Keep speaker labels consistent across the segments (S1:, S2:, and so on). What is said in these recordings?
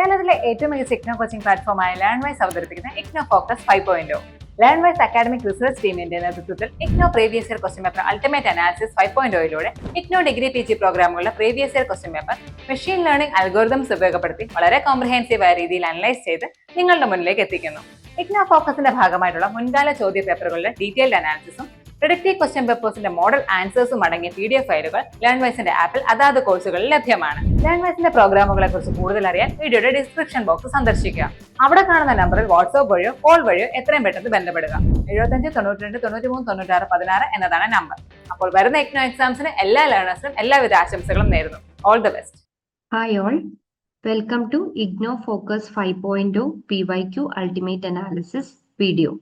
S1: കേരളത്തിലെ ഏറ്റവും മികച്ച ഇഗ്നോ കോച്ചിംഗ് പ്ലാറ്റ്ഫോമായ ലേൺവൈസ് അവതരിപ്പിക്കുന്ന IGNOU focus 5.0. Learnwise academic research ടീമിന്റെ നേതൃത്വത്തിൽ IGNOU previous year question paper ultimate analysis 5.0യിലൂടെ ഇഗ്നോ ഡിഗ്രി PG പ്രോഗ്രാമുകളുടെ previous year question paper machine learning algorithms ഉപയോഗപ്പെടുത്തി വളരെ കോംപ്രിഹെൻസീവായ രീതിയിൽ അനലൈസ് ചെയ്ത് നിങ്ങളുടെ മുന്നിലേക്ക് എത്തിക്കുന്നു. ഇഗ്നോ ഫോക്കസിന്റെ ഭാഗമായിട്ടുള്ള മുൻകാല ചോദ്യ പേപ്പറുകളുടെ ഡീറ്റെയിൽഡ് അനാലിസിസും പ്രിഡിക്റ്റീവ് ക്വസ്റ്റ്യൻ പേപ്പേഴ്സിന്റെ മോഡൽ ആൻസേഴ്സും അടങ്ങിയ PDF ഫയലുകൾ ലേൺവൈസിന്റെ ആപ്പിൽ അതാത് കോഴ്സുകളിൽ ലഭ്യമാണ്. ലേൺവൈസിന്റെ പ്രോഗ്രാമുകളെ കുറിച്ച് കൂടുതൽ അറിയാൻ വീഡിയോയുടെ ഡിസ്ക്രിപ്ഷൻ ബോക്സ് സന്ദർശിക്കുക. അവിടെ കാണുന്ന നമ്പറിൽ വാട്സ്ആപ്പ് വഴിയോ കോൾ വഴിയോ എത്രയും പെട്ടെന്ന് ബന്ധപ്പെടുക. 75 92 93 96 16 എന്നതാണ് നമ്പർ. അപ്പോൾ വരുന്ന ഇഗ്നോ എക്സാംസിന് എല്ലാ ലേണേഴ്സിനും എല്ലാവിധ ആശംസകളും നേരുന്നു. All the best.
S2: Hi all, welcome to IGNO Focus 5.0 PYQ Ultimate Analysis video.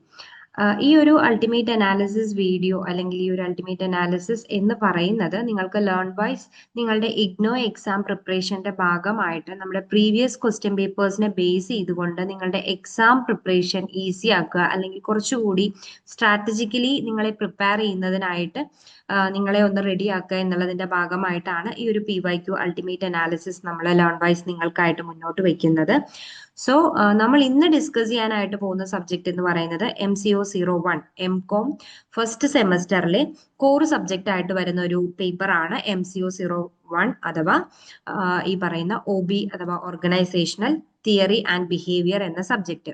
S2: ഈ ഒരു അൾട്ടിമേറ്റ് അനാലിസിസ് വീഡിയോ അല്ലെങ്കിൽ ഈ ഒരു അൾട്ടിമേറ്റ് അനാലിസിസ് എന്ന് പറയുന്നത് നിങ്ങൾക്ക് ലേൺവൈസ് നിങ്ങളുടെ ഇഗ്നോ എക്സാം പ്രിപ്പറേഷന്റെ ഭാഗമായിട്ട് നമ്മുടെ പ്രീവിയസ് ക്വസ്റ്റ്യൻ പേപ്പേഴ്സിനെ ബേസ് ചെയ്തുകൊണ്ട് നിങ്ങളുടെ എക്സാം പ്രിപ്പറേഷൻ ഈസി ആക്കുക അല്ലെങ്കിൽ കുറച്ചുകൂടി സ്ട്രാറ്റജിക്കലി നിങ്ങളെ പ്രിപ്പയർ ചെയ്യുന്നതിനായിട്ട് നിങ്ങളെ ഒന്ന് റെഡി ആക്കുക എന്നുള്ളതിന്റെ ഭാഗമായിട്ടാണ് ഈ ഒരു PYQ അൾട്ടിമേറ്റ് അനാലിസിസ് നമ്മൾ ലേൺവൈസ് നിങ്ങൾക്കായിട്ട് മുന്നോട്ട് വെക്കുന്നത്. സോ നമ്മൾ ഇന്ന് ഡിസ്കസ് ചെയ്യാനായിട്ട് പോകുന്ന സബ്ജക്ട് എന്ന് പറയുന്നത് MCO01 MCOM ഫസ്റ്റ് സെമസ്റ്ററിലെ കോർ സബ്ജക്റ്റ് ആയിട്ട് വരുന്ന ഒരു പേപ്പർ ആണ് MCO01 അഥവാ ഈ പറയുന്ന OB അഥവാ ഓർഗനൈസേഷണൽ തിയറി ആൻഡ് ബിഹേവിയർ എന്ന സബ്ജക്ട്.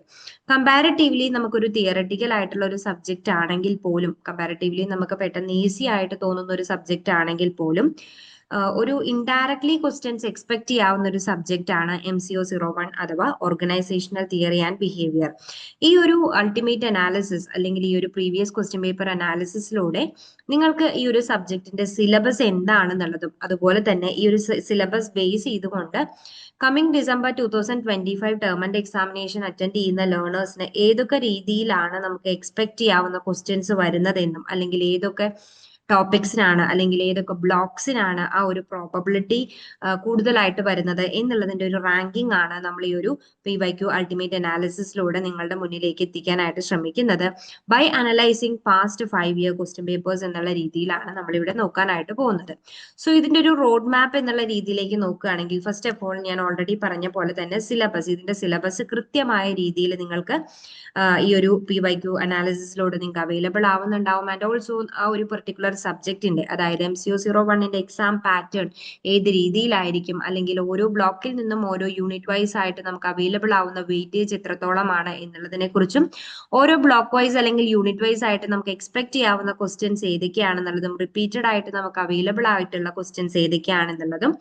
S2: കമ്പാരിറ്റീവ്ലി നമുക്കൊരു തിയററ്റിക്കൽ ആയിട്ടുള്ള ഒരു സബ്ജക്റ്റ് ആണെങ്കിൽ പോലും, കമ്പാരിറ്റീവ്ലി നമുക്ക് പെട്ടെന്ന് ഈസി ആയിട്ട് തോന്നുന്ന ഒരു സബ്ജക്റ്റ് ആണെങ്കിൽ പോലും ഒരു ഇൻഡയറക്ട്ലി ക്വസ്റ്റ്യൻസ് എക്സ്പെക്ട് ചെയ്യാവുന്ന ഒരു സബ്ജക്റ്റ് ആണ് MCO01 അഥവാ ഓർഗനൈസേഷണൽ തിയറി ആൻഡ് ബിഹേവിയർ. ഈ ഒരു അൾട്ടിമേറ്റ് അനാലിസിസ് അല്ലെങ്കിൽ ഈ ഒരു പ്രീവിയസ് ക്വസ്റ്റ്യൻ പേപ്പർ അനാലിസിസിലൂടെ നിങ്ങൾക്ക് ഈ ഒരു സബ്ജക്റ്റിന്റെ സിലബസ് എന്താണെന്നുള്ളതും അതുപോലെ തന്നെ ഈ ഒരു സിലബസ് ബേസ് ചെയ്തുകൊണ്ട് coming December 2025 term and examination attend ചെയ്യുന്ന ലേണേഴ്സിന് ഏതൊക്കെ രീതിയിലാണ് നമുക്ക് എക്സ്പെക്ട് ചെയ്യാവുന്ന ക്വസ്റ്റ്യൻസ് വരുന്നതെന്നും അല്ലെങ്കിൽ ഏതൊക്കെ ടോപ്പിക്സിനാണ് അല്ലെങ്കിൽ ഏതൊക്കെ ബ്ലോക്സിനാണ് ആ ഒരു പ്രോബബിലിറ്റി കൂടുതലായിട്ട് വരുന്നത് എന്നുള്ളതിന്റെ ഒരു റാങ്കിങ് ആണ് നമ്മൾ ഈ ഒരു PYQ അൾട്ടിമേറ്റ് അനാലിസിസിലൂടെ നിങ്ങളുടെ മുന്നിലേക്ക് എത്തിക്കാനായിട്ട് ശ്രമിക്കുന്നത്. By analysing past 5 year question papers എന്നുള്ള രീതിയിലാണ് നമ്മൾ ഇവിടെ നോക്കാനായിട്ട് പോകുന്നത്. സോ ഇതിന്റെ ഒരു റോഡ് മാപ്പ് എന്നുള്ള രീതിയിലേക്ക് നോക്കുകയാണെങ്കിൽ ഫസ്റ്റ് ഓഫ് ഓൾ ഞാൻ ഓൾറെഡി പറഞ്ഞ പോലെ തന്നെ ഇതിന്റെ സിലബസ് കൃത്യമായ രീതിയിൽ നിങ്ങൾക്ക് ഈ ഒരു PYQ അനാലിസിസിലൂടെ നിങ്ങൾക്ക് അവൈലബിൾ ആവുന്നുണ്ടാവും. ആൻഡ് ഓൾസോ ആ ഒരു പെർട്ടിക്കുലർ സബ്ജക്റ്റിന്റെ അതായത് MCO01ന്റെ എക്സാം പാറ്റേൺ ഏത് രീതിയിലായിരിക്കും അല്ലെങ്കിൽ ഓരോ ബ്ലോക്കിൽ നിന്നും ഓരോ യൂണിറ്റ് വൈസ് ആയിട്ട് നമുക്ക് അവൈലബിൾ ആവുന്ന വെയിറ്റേജ് എത്രത്തോളമാണ് എന്നുള്ളതിനെ കുറിച്ചും ഓരോ ബ്ലോക്ക് വൈസ് അല്ലെങ്കിൽ യൂണിറ്റ് വൈസ് ആയിട്ട് നമുക്ക് എക്സ്പെക്ട് ചെയ്യാവുന്ന ക്വസ്റ്റ്യൻസ് ഏതൊക്കെയാണെന്നുള്ളതും റിപ്പീറ്റഡ് ആയിട്ട് നമുക്ക് അവൈലബിൾ ആയിട്ടുള്ള ക്വസ്റ്റ്യൻസ് ഏതൊക്കെയാണെന്നുള്ളതും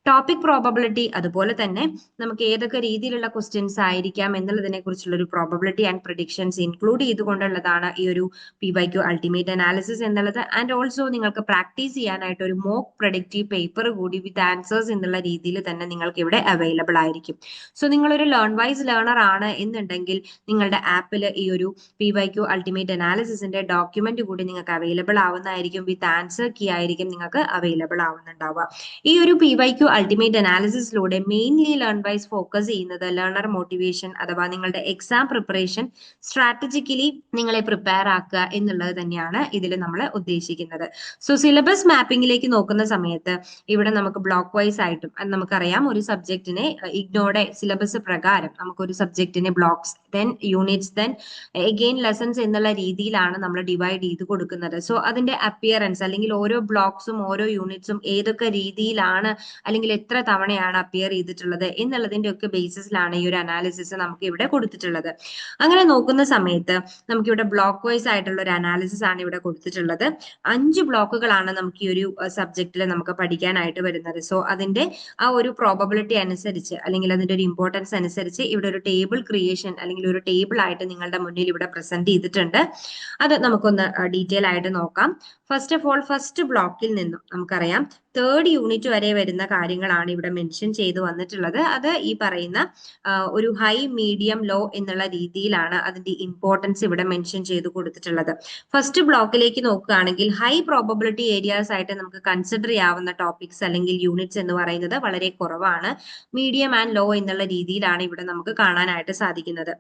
S2: ടോപ്പിക് പ്രോബബിലിറ്റി അതുപോലെ തന്നെ നമുക്ക് ഏതൊക്കെ രീതിയിലുള്ള ക്വസ്റ്റ്യൻസ് ആയിരിക്കാം എന്നുള്ളതിനെ കുറിച്ചുള്ള ഒരു പ്രോബബിലിറ്റി ആൻഡ് പ്രിഡിക്ഷൻസ് ഇൻക്ലൂഡ് ചെയ്തുകൊണ്ടുള്ളതാണ് ഈ ഒരു PYQ അൾട്ടിമേറ്റ് അനാലിസിസ് എന്നുള്ളത്. ആൻഡ് ഓൾസോ നിങ്ങൾക്ക് പ്രാക്ടീസ് ചെയ്യാനായിട്ട് ഒരു മോക്ക് പ്രഡിക്റ്റീവ് പേപ്പർ കൂടി വിത്ത് ആൻസേഴ്സ് എന്നുള്ള രീതിയിൽ തന്നെ നിങ്ങൾക്ക് ഇവിടെ അവൈലബിൾ ആയിരിക്കും. സോ നിങ്ങളൊരു ലേൺവൈസ് ലേണർ ആണ് എന്നുണ്ടെങ്കിൽ നിങ്ങളുടെ ആപ്പിൽ ഈ ഒരു PYQ അൾട്ടിമേറ്റ് അനാലിസിസിന്റെ ഡോക്യുമെന്റ് കൂടി നിങ്ങൾക്ക് അവൈലബിൾ ആവുന്നതായിരിക്കും. വിത്ത് ആൻസർ കീ ആയിരിക്കും നിങ്ങൾക്ക് അവൈലബിൾ ആവുന്നുണ്ടാവുക. ഈ ഒരു PYQ അൾട്ടിമേറ്റ് അനാലിസിസിലൂടെ മെയിൻലി ലേൺവൈസ് ഫോക്കസ് ചെയ്യുന്നത് ലേണർ മോട്ടിവേഷൻ അഥവാ നിങ്ങളുടെ എക്സാം പ്രിപ്പറേഷൻ സ്ട്രാറ്റജിക്കലി നിങ്ങളെ പ്രിപ്പയർ ആക്കുക എന്നുള്ളത് തന്നെയാണ് ഇതിൽ നമ്മൾ ഉദ്ദേശിക്കുന്നത്. സോ സിലബസ് മാപ്പിംഗിലേക്ക് നോക്കുന്ന സമയത്ത് ഇവിടെ നമുക്ക് ബ്ലോക്ക് വൈസ് ആയിട്ടും നമുക്കറിയാം ഒരു സബ്ജക്റ്റിനെ ഇഗ്നോയുടെ സിലബസ് പ്രകാരം നമുക്കൊരു സബ്ജക്റ്റിനെ blocks then units then again lessons എന്നുള്ള രീതിയിലാണ് നമ്മൾ ഡിവൈഡ് ചെയ്ത് കൊടുക്കുന്നത്. സോ അതിന്റെ അപ്പിയറൻസ് അല്ലെങ്കിൽ ഓരോ ബ്ലോക്സും ഓരോ യൂണിറ്റ്സും ഏതൊക്കെ രീതിയിലാണ് അല്ലെങ്കിൽ എത്ര തവണയാണ് അപ്പിയർ ചെയ്തിട്ടുള്ളത് എന്നുള്ളതിന്റെ ഒക്കെ ബേസിസിലാണ് ഈ ഒരു അനാലിസിസ് നമുക്ക് ഇവിടെ കൊടുത്തിട്ടുള്ളത്. അങ്ങനെ നോക്കുന്ന സമയത്ത് നമുക്ക് ഇവിടെ ബ്ലോക്ക് വൈസ് ആയിട്ടുള്ള ഒരു അനാലിസിസ് ആണ് ഇവിടെ കൊടുത്തിട്ടുള്ളത്. 5 ബ്ലോക്കുകളാണ് നമുക്ക് ഈ ഒരു സബ്ജക്റ്റിൽ നമുക്ക് പഠിക്കാനായിട്ട് വരുന്നത്. സോ അതിന്റെ ആ ഒരു പ്രോബബിലിറ്റി അനുസരിച്ച് അല്ലെങ്കിൽ അതിന്റെ ഒരു ഇമ്പോർട്ടൻസ് അനുസരിച്ച് ഇവിടെ ഒരു ടേബിൾ ക്രിയേഷൻ അല്ലെങ്കിൽ ഒരു ടേബിൾ ആയിട്ട് നിങ്ങളുടെ മുന്നിൽ ഇവിടെ പ്രസന്റ് ചെയ്തിട്ടുണ്ട്. അത് നമുക്കൊന്ന് ഡീറ്റെയിൽ ആയിട്ട് നോക്കാം. ഫസ്റ്റ് ഓഫ് ഓൾ ഫസ്റ്റ് ബ്ലോക്കിൽ നിന്നും നമുക്കറിയാം 3rd യൂണിറ്റ് വരെ വരുന്ന കാര്യങ്ങളാണ് ഇവിടെ മെൻഷൻ ചെയ്ത് വന്നിട്ടുള്ളത്. അത് ഈ പറയുന്ന ഒരു ഹൈ മീഡിയം ലോ എന്നുള്ള രീതിയിലാണ് അതിന്റെ ഇമ്പോർട്ടൻസ് ഇവിടെ മെൻഷൻ ചെയ്ത് കൊടുത്തിട്ടുള്ളത്. ഫസ്റ്റ് ബ്ലോക്കിലേക്ക് നോക്കുകയാണെങ്കിൽ ഹൈ പ്രോബബിലിറ്റി ഏരിയാസ് ആയിട്ട് നമുക്ക് കൺസിഡർ ചെയ്യാവുന്ന ടോപ്പിക്സ് അല്ലെങ്കിൽ യൂണിറ്റ്സ് എന്ന് പറയുന്നത് വളരെ കുറവാണ്. മീഡിയം ആൻഡ് ലോ എന്നുള്ള രീതിയിലാണ് ഇവിടെ നമുക്ക് കാണാനായിട്ട് സാധിക്കുന്നത്.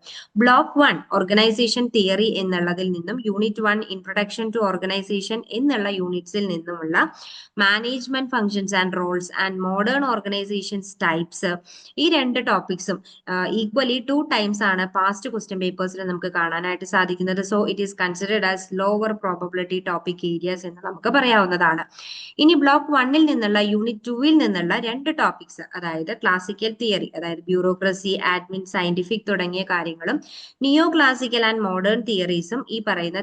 S2: ബ്ലോക്ക് 1 ഓർഗനൈസേഷൻ തിയറി എന്നുള്ളതിൽ നിന്നും യൂണിറ്റ് 1 ഇൻട്രൊഡക്ഷൻ ടു ഓർഗനൈസേഷൻ എന്നുള്ള യൂണിറ്റ്സിൽ നിന്നുമുള്ള management management functions and roles and modern organisations types, ഈ രണ്ട് ടോപ്പിക്സും ഈക്വലി 2 ടൈംസ് ആണ് പാസ്റ്റ് ക്വസ്റ്റ്യൻ പേപ്പേഴ്സിൽ നമുക്ക് കാണാനായിട്ട് സാധിക്കുന്നത്. So it is considered as lower probability topic areas എന്ന് നമുക്ക് പറയാവുന്നതാണ്. ഇനി ബ്ലോക്ക് 1-ൽ നിന്നുള്ള യൂണിറ്റ് 2-ൽ നിന്നുള്ള രണ്ട് ടോപ്പിക്സ്, അതായത് ക്ലാസിക്കൽ തിയറി, അതായത് ബ്യൂറോക്രസി, ആഡ്മിൻ, സയന്റിഫിക് തുടങ്ങിയ കാര്യങ്ങളും നിയോ ക്ലാസിക്കൽ ആൻഡ് മോഡേൺ തിയറീസും ഈ പറയുന്ന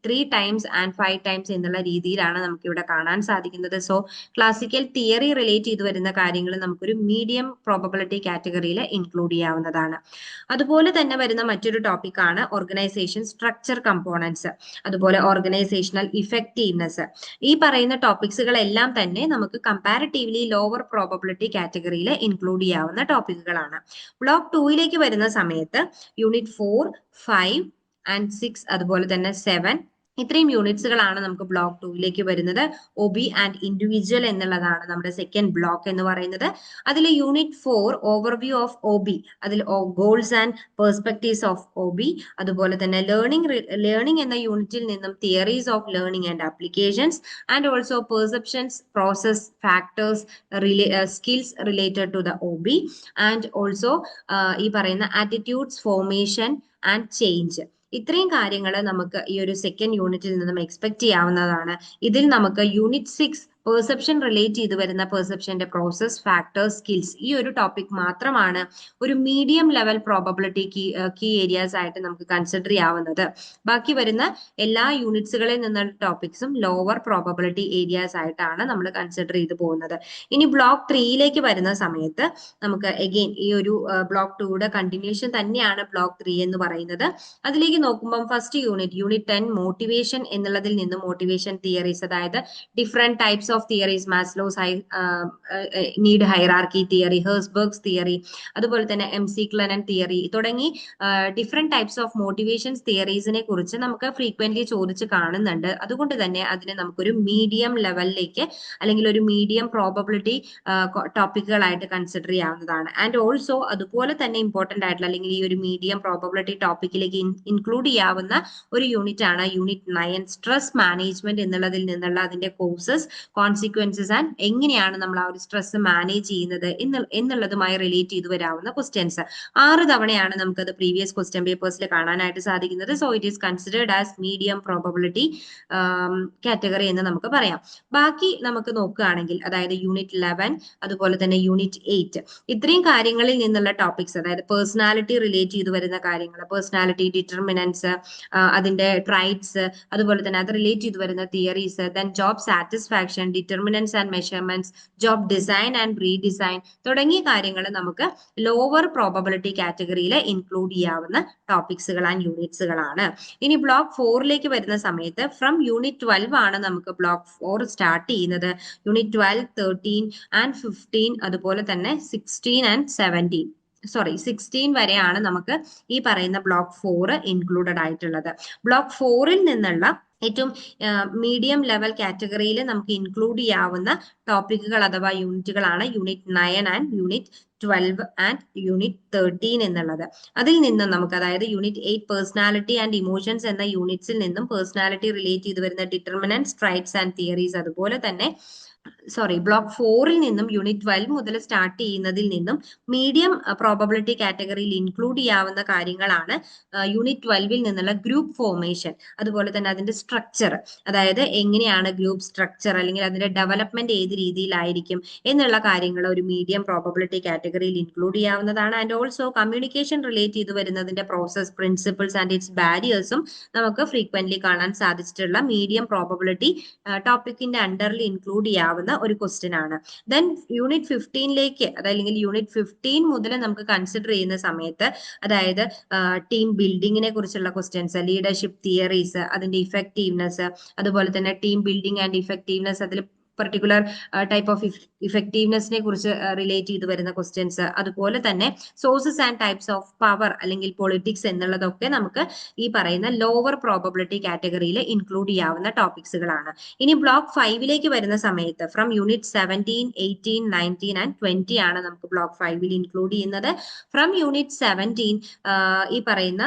S2: ത്രീ ടൈംസ് ആൻഡ് 5 ടൈംസ് എന്നുള്ള രീതിയിലാണ് നമുക്ക് ഇവിടെ കാണാൻ സാധിക്കുന്നത്. സോ ക്ലാസിക്കൽ തിയറി റിലേറ്റ് ചെയ്ത് വരുന്ന കാര്യങ്ങൾ നമുക്കൊരു മീഡിയം പ്രോബബിലിറ്റി കാറ്റഗറിയിൽ ഇൻക്ലൂഡ് ചെയ്യാവുന്നതാണ്. അതുപോലെ തന്നെ വരുന്ന മറ്റൊരു ടോപ്പിക്കാണ് ഓർഗനൈസേഷൻ സ്ട്രക്ചർ കമ്പോണൻസ്, അതുപോലെ ഓർഗനൈസേഷണൽ ഇഫക്റ്റീവ്നെസ്. ഈ പറയുന്ന ടോപ്പിക്സുകളെല്ലാം തന്നെ നമുക്ക് കമ്പാരിറ്റീവ്ലി ലോവർ പ്രോബബിലിറ്റി കാറ്റഗറിയിൽ ഇൻക്ലൂഡ് ചെയ്യാവുന്ന ടോപ്പിക്കുകളാണ്. ബ്ലോക്ക് 2-ലേക്ക് വരുന്ന സമയത്ത് യൂണിറ്റ് 4, 5 and 6 അതുപോലെ തന്നെ 7 ഇത്രയും യൂണിറ്റ്സുകളാണ് നമുക്ക് ബ്ലോക്ക് 2-ലേക്ക് വരുന്നത്. OB ആൻഡ് ഇൻഡിവിജ്വൽ എന്നുള്ളതാണ് നമ്മുടെ സെക്കൻഡ് ബ്ലോക്ക് എന്ന് പറയുന്നത്. അതിൽ യൂണിറ്റ് 4 ഓവർവ്യൂ ഓഫ് OB, അതിൽ goals and perspectives of OB, അതുപോലെ തന്നെ ലേണിംഗ് എന്ന യൂണിറ്റിൽ നിന്നും theories of learning and applications and also perceptions, process, factors, skills related to the OB and also ഈ പറയുന്ന ആറ്റിറ്റ്യൂഡ്സ്, ഫോർമേഷൻ ആൻഡ് ചേഞ്ച്. ഇത്രയും കാര്യങ്ങൾ നമുക്ക് ഈ ഒരു സെക്കൻഡ് യൂണിറ്റിൽ നിന്നും എക്സ്പെക്ട് ചെയ്യാവുന്നതാണ്. ഇതിൽ നമുക്ക് യൂണിറ്റ് 6 പെർസെപ്ഷൻ റിലേറ്റ് ചെയ്ത് വരുന്ന പെർസെപ്ഷന്റെ പ്രോസസ്, ഫാക്ടേഴ്സ്, സ്കിൽസ്, ഈ ഒരു ടോപ്പിക് മാത്രമാണ് ഒരു medium level probability key areas ആയിട്ട് നമുക്ക് കൺസിഡർ ചെയ്യാവുന്നത്. ബാക്കി വരുന്ന എല്ലാ യൂണിറ്റ്സുകളിൽ നിന്നുള്ള ടോപ്പിക്സും ലോവർ പ്രോബബിലിറ്റി ഏരിയാസ് ആയിട്ടാണ് നമ്മൾ കൺസിഡർ ചെയ്ത് പോകുന്നത്. ഇനി ബ്ലോക്ക് 3-ലേക്ക് വരുന്ന സമയത്ത് നമുക്ക് അഗെയിൻ ഈ ഒരു ബ്ലോക്ക് 2യുടെ കണ്ടിന്യൂഷൻ തന്നെയാണ് ബ്ലോക്ക് 3 എന്ന് പറയുന്നത്. അതിലേക്ക് നോക്കുമ്പോൾ ഫസ്റ്റ് യൂണിറ്റ് 10 മോട്ടിവേഷൻ എന്നുള്ളതിൽ നിന്നും മോട്ടിവേഷൻ തിയറീസ്, അതായത് different types of theories, Maslow's need hierarchy theory, Herzberg's theory, അതുപോലെ തന്നെ MC ക്ലെനൻ തിയറി തുടങ്ങി ഡിഫറെന്റ് ടൈപ്സ് ഓഫ് മോട്ടിവേഷൻസ് തിയറീസിനെ കുറിച്ച് നമുക്ക് ഫ്രീക്വന്റ്ലി ചോദിച്ച് കാണുന്നുണ്ട്. അതുകൊണ്ട് തന്നെ അതിനെ നമുക്കൊരു മീഡിയം ലെവലിലേക്ക് അല്ലെങ്കിൽ ഒരു മീഡിയം പ്രോബബിലിറ്റി ടോപ്പിക്കുകളായിട്ട് കൺസിഡർ ചെയ്യാവുന്നതാണ്. ആൻഡ് ഓൾസോ അതുപോലെ തന്നെ ഇമ്പോർട്ടന്റ് ആയിട്ടുള്ള അല്ലെങ്കിൽ ഈ ഒരു മീഡിയം പ്രോബബിലിറ്റി ടോപ്പിക്കിലേക്ക് ഇൻക്ലൂഡ് ചെയ്യാവുന്ന ഒരു യൂണിറ്റ് ആണ് യൂണിറ്റ് 9 സ്ട്രെസ് മാനേജ്മെന്റ് എന്നുള്ളതിൽ നിന്നുള്ള അതിന്റെ കോഴ്സസ്, കോൺസിക്വൻസസ് ആൻഡ് എങ്ങനെയാണ് നമ്മൾ ആ ഒരു സ്ട്രെസ് മാനേജ് ചെയ്യുന്നത് എന്നുള്ളതുമായി റിലേറ്റ് ചെയ്ത് വരാവുന്ന ക്വസ്റ്റ്യൻസ്. 6 തവണയാണ് നമുക്കത് പ്രീവിയസ് ക്വസ്റ്റ്യൻ പേപ്പേഴ്സിൽ കാണാനായിട്ട് സാധിക്കുന്നത്. So it is considered as medium probability category എന്ന് നമുക്ക് പറയാം. ബാക്കി നമുക്ക് നോക്കുകയാണെങ്കിൽ അതായത് യൂണിറ്റ് 11 അതുപോലെ തന്നെ യൂണിറ്റ് 8 ഇത്രയും കാര്യങ്ങളിൽ നിന്നുള്ള ടോപ്പിക്സ്, അതായത് പേഴ്സണാലിറ്റി റിലേറ്റ് ചെയ്ത് വരുന്ന കാര്യങ്ങൾ, പേഴ്സണാലിറ്റി, ഡിറ്റർമിനൻസ്, അതിന്റെ ട്രൈറ്റ്സ്, അതുപോലെ തന്നെ അത് റിലേറ്റ് ചെയ്ത് വരുന്ന theories, then job satisfaction, determinants and measurements, job design and redesign തുടങ്ങിയ കാര്യങ്ങൾ നമുക്ക് ലോവർ പ്രോബബിലിറ്റി കാറ്റഗറിയിൽ ഇൻക്ലൂഡ് ചെയ്യാവുന്ന ടോപ്പിക്സുകൾ ആൻഡ് യൂണിറ്റ്സുകളാണ്. ഇനി ബ്ലോക്ക് 4-ലേക്ക് വരുന്ന സമയത്ത് ഫ്രം യൂണിറ്റ് 12 ആണ് നമുക്ക് ബ്ലോക്ക് 4 സ്റ്റാർട്ട് ചെയ്യുന്നത്. യൂണിറ്റ് 12, 13 ആൻഡ് 15 അതുപോലെ തന്നെ 16 ആൻഡ് 16 വരെയാണ് നമുക്ക് ഈ പറയുന്ന ബ്ലോക്ക് 4 ഇൻക്ലൂഡഡ് ആയിട്ടുള്ളത്. ബ്ലോക്ക് 4-ൽ നിന്നുള്ള ഏറ്റവും മീഡിയം ലെവൽ കാറ്റഗറിയിൽ നമുക്ക് ഇൻക്ലൂഡ് ചെയ്യാവുന്ന ടോപ്പിക്കുകൾ അഥവാ യൂണിറ്റുകളാണ് unit 9 and unit 12 and unit 13 എന്നുള്ളത്. അതിൽ നിന്നും നമുക്ക് അതായത് യൂണിറ്റ് 8 പേഴ്സണാലിറ്റി ആൻഡ് ഇമോഷൻസ് എന്ന യൂണിറ്റ്സിൽ നിന്നും പേഴ്സണാലിറ്റി റിലേറ്റ് ചെയ്ത് വരുന്ന ഡിറ്റർമിനൻസ്, ട്രൈറ്റ്സ് ആൻഡ് തിയറീസ്, അതുപോലെ തന്നെ ബ്ലോക്ക് 4-ൽ നിന്നും യൂണിറ്റ് 12 മുതൽ സ്റ്റാർട്ട് ചെയ്യുന്നതിൽ നിന്നും മീഡിയം പ്രോബബിലിറ്റി കാറ്റഗറിയിൽ ഇൻക്ലൂഡ് ചെയ്യാവുന്ന കാര്യങ്ങളാണ് യൂണിറ്റ് 12-ൽ നിന്നുള്ള ഗ്രൂപ്പ് ഫോർമേഷൻ, അതുപോലെ തന്നെ അതിന്റെ സ്ട്രക്ചർ, അതായത് എങ്ങനെയാണ് ഗ്രൂപ്പ് സ്ട്രക്ചർ അല്ലെങ്കിൽ അതിന്റെ ഡെവലപ്മെന്റ് ഏത് രീതിയിലായിരിക്കും എന്നുള്ള കാര്യങ്ങൾ ഒരു മീഡിയം പ്രോബബിലിറ്റി കാറ്റഗറിയിൽ ഇൻക്ലൂഡ് ചെയ്യാവുന്നതാണ്. ആൻഡ് ഓൾസോ കമ്മ്യൂണിക്കേഷൻ റിലേറ്റ് ചെയ്ത് വരുന്നതിന്റെ പ്രോസസ്, പ്രിൻസിപ്പിൾസ് ആൻഡ് ഇറ്റ്സ് ബാരിയേഴ്സും നമുക്ക് ഫ്രീക്വന്റ്ലി കാണാൻ സാധിച്ചിട്ടുള്ള മീഡിയം പ്രോബബിലിറ്റി ടോപ്പിക്കിന്റെ അണ്ടറിൽ ഇൻക്ലൂഡ് ചെയ്യാവുന്ന ഒരു ക്വസ്റ്റ്യൻ ആണ്. ദെൻ യൂണിറ്റ് 15-ലേക്ക് അതല്ലെങ്കിൽ യൂണിറ്റ് 15 മുതൽ നമുക്ക് കൺസിഡർ ചെയ്യുന്ന സമയത്ത് അതായത് ടീം ബിൽഡിങ്ങിനെ കുറിച്ചുള്ള ക്വസ്റ്റ്യൻസ്, ലീഡർഷിപ്പ് തിയറീസ്, അതിന്റെ ഇഫക്റ്റീവ്നെസ്, അതുപോലെ തന്നെ ടീം ബിൽഡിംഗ് ആൻഡ് ഇഫക്റ്റീവ്നെസ്, അതിൽ പർട്ടിക്കുലർ ടൈപ്പ് ഓഫ് ഇഫക്റ്റീവ്നെസ്സിനെ കുറിച്ച് റിലേറ്റ് ചെയ്ത് വരുന്ന ക്വസ്റ്റ്യൻസ്, അതുപോലെ തന്നെ sources and types of power അല്ലെങ്കിൽ പൊളിറ്റിക്സ് എന്നുള്ളതൊക്കെ നമുക്ക് ഈ പറയുന്ന ലോവർ പ്രോബബിലിറ്റി കാറ്റഗറിയിൽ ഇൻക്ലൂഡ് ചെയ്യാവുന്ന ടോപ്പിക്സുകളാണ്. ഇനി ബ്ലോക്ക് 5-ലേക്ക് വരുന്ന സമയത്ത് ഫ്രം യൂണിറ്റ് 17, 18, 19 ആൻഡ് 20 ആണ് നമുക്ക് ബ്ലോക്ക് 5-ൽ ഇൻക്ലൂഡ് ചെയ്യുന്നത്. ഫ്രം യൂണിറ്റ് 17 ഈ പറയുന്ന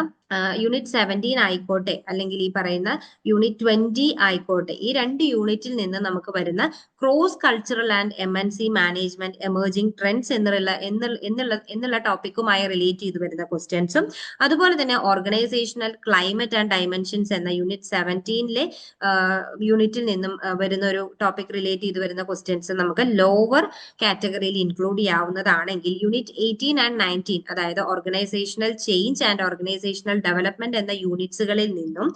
S2: യൂണിറ്റ് 17 ആയിക്കോട്ടെ അല്ലെങ്കിൽ ഈ പറയുന്ന യൂണിറ്റ് 20 ആയിക്കോട്ടെ, ഈ 2 യൂണിറ്റിൽ നിന്ന് നമുക്ക് വരുന്ന cross cultural and MNC management emerging trends എന്നുള്ള ടോപ്പിക്കുമായി റിലേറ്റ് ചെയ്ത് വരുന്ന ക്വസ്റ്റ്യൻസും, അതുപോലെ തന്നെ ഓർഗനൈസേഷണൽ ക്ലൈമറ്റ് ആൻഡ് ഡയമെൻഷൻസ് എന്ന യൂണിറ്റ് 17 യൂണിറ്റിൽ നിന്നും വരുന്ന ഒരു ടോപ്പിക് റിലേറ്റ് ചെയ്ത് വരുന്ന ക്വസ്റ്റ്യൻസ് നമുക്ക് ലോവർ കാറ്റഗറിയിൽ ഇൻക്ലൂഡ് ചെയ്യാവുന്നതാണെങ്കിൽ, യൂണിറ്റ് 18 ആൻഡ് 19 അതായത് organisational change and organisational development എന്ന യൂണിറ്റ്സുകളിൽ നിന്നും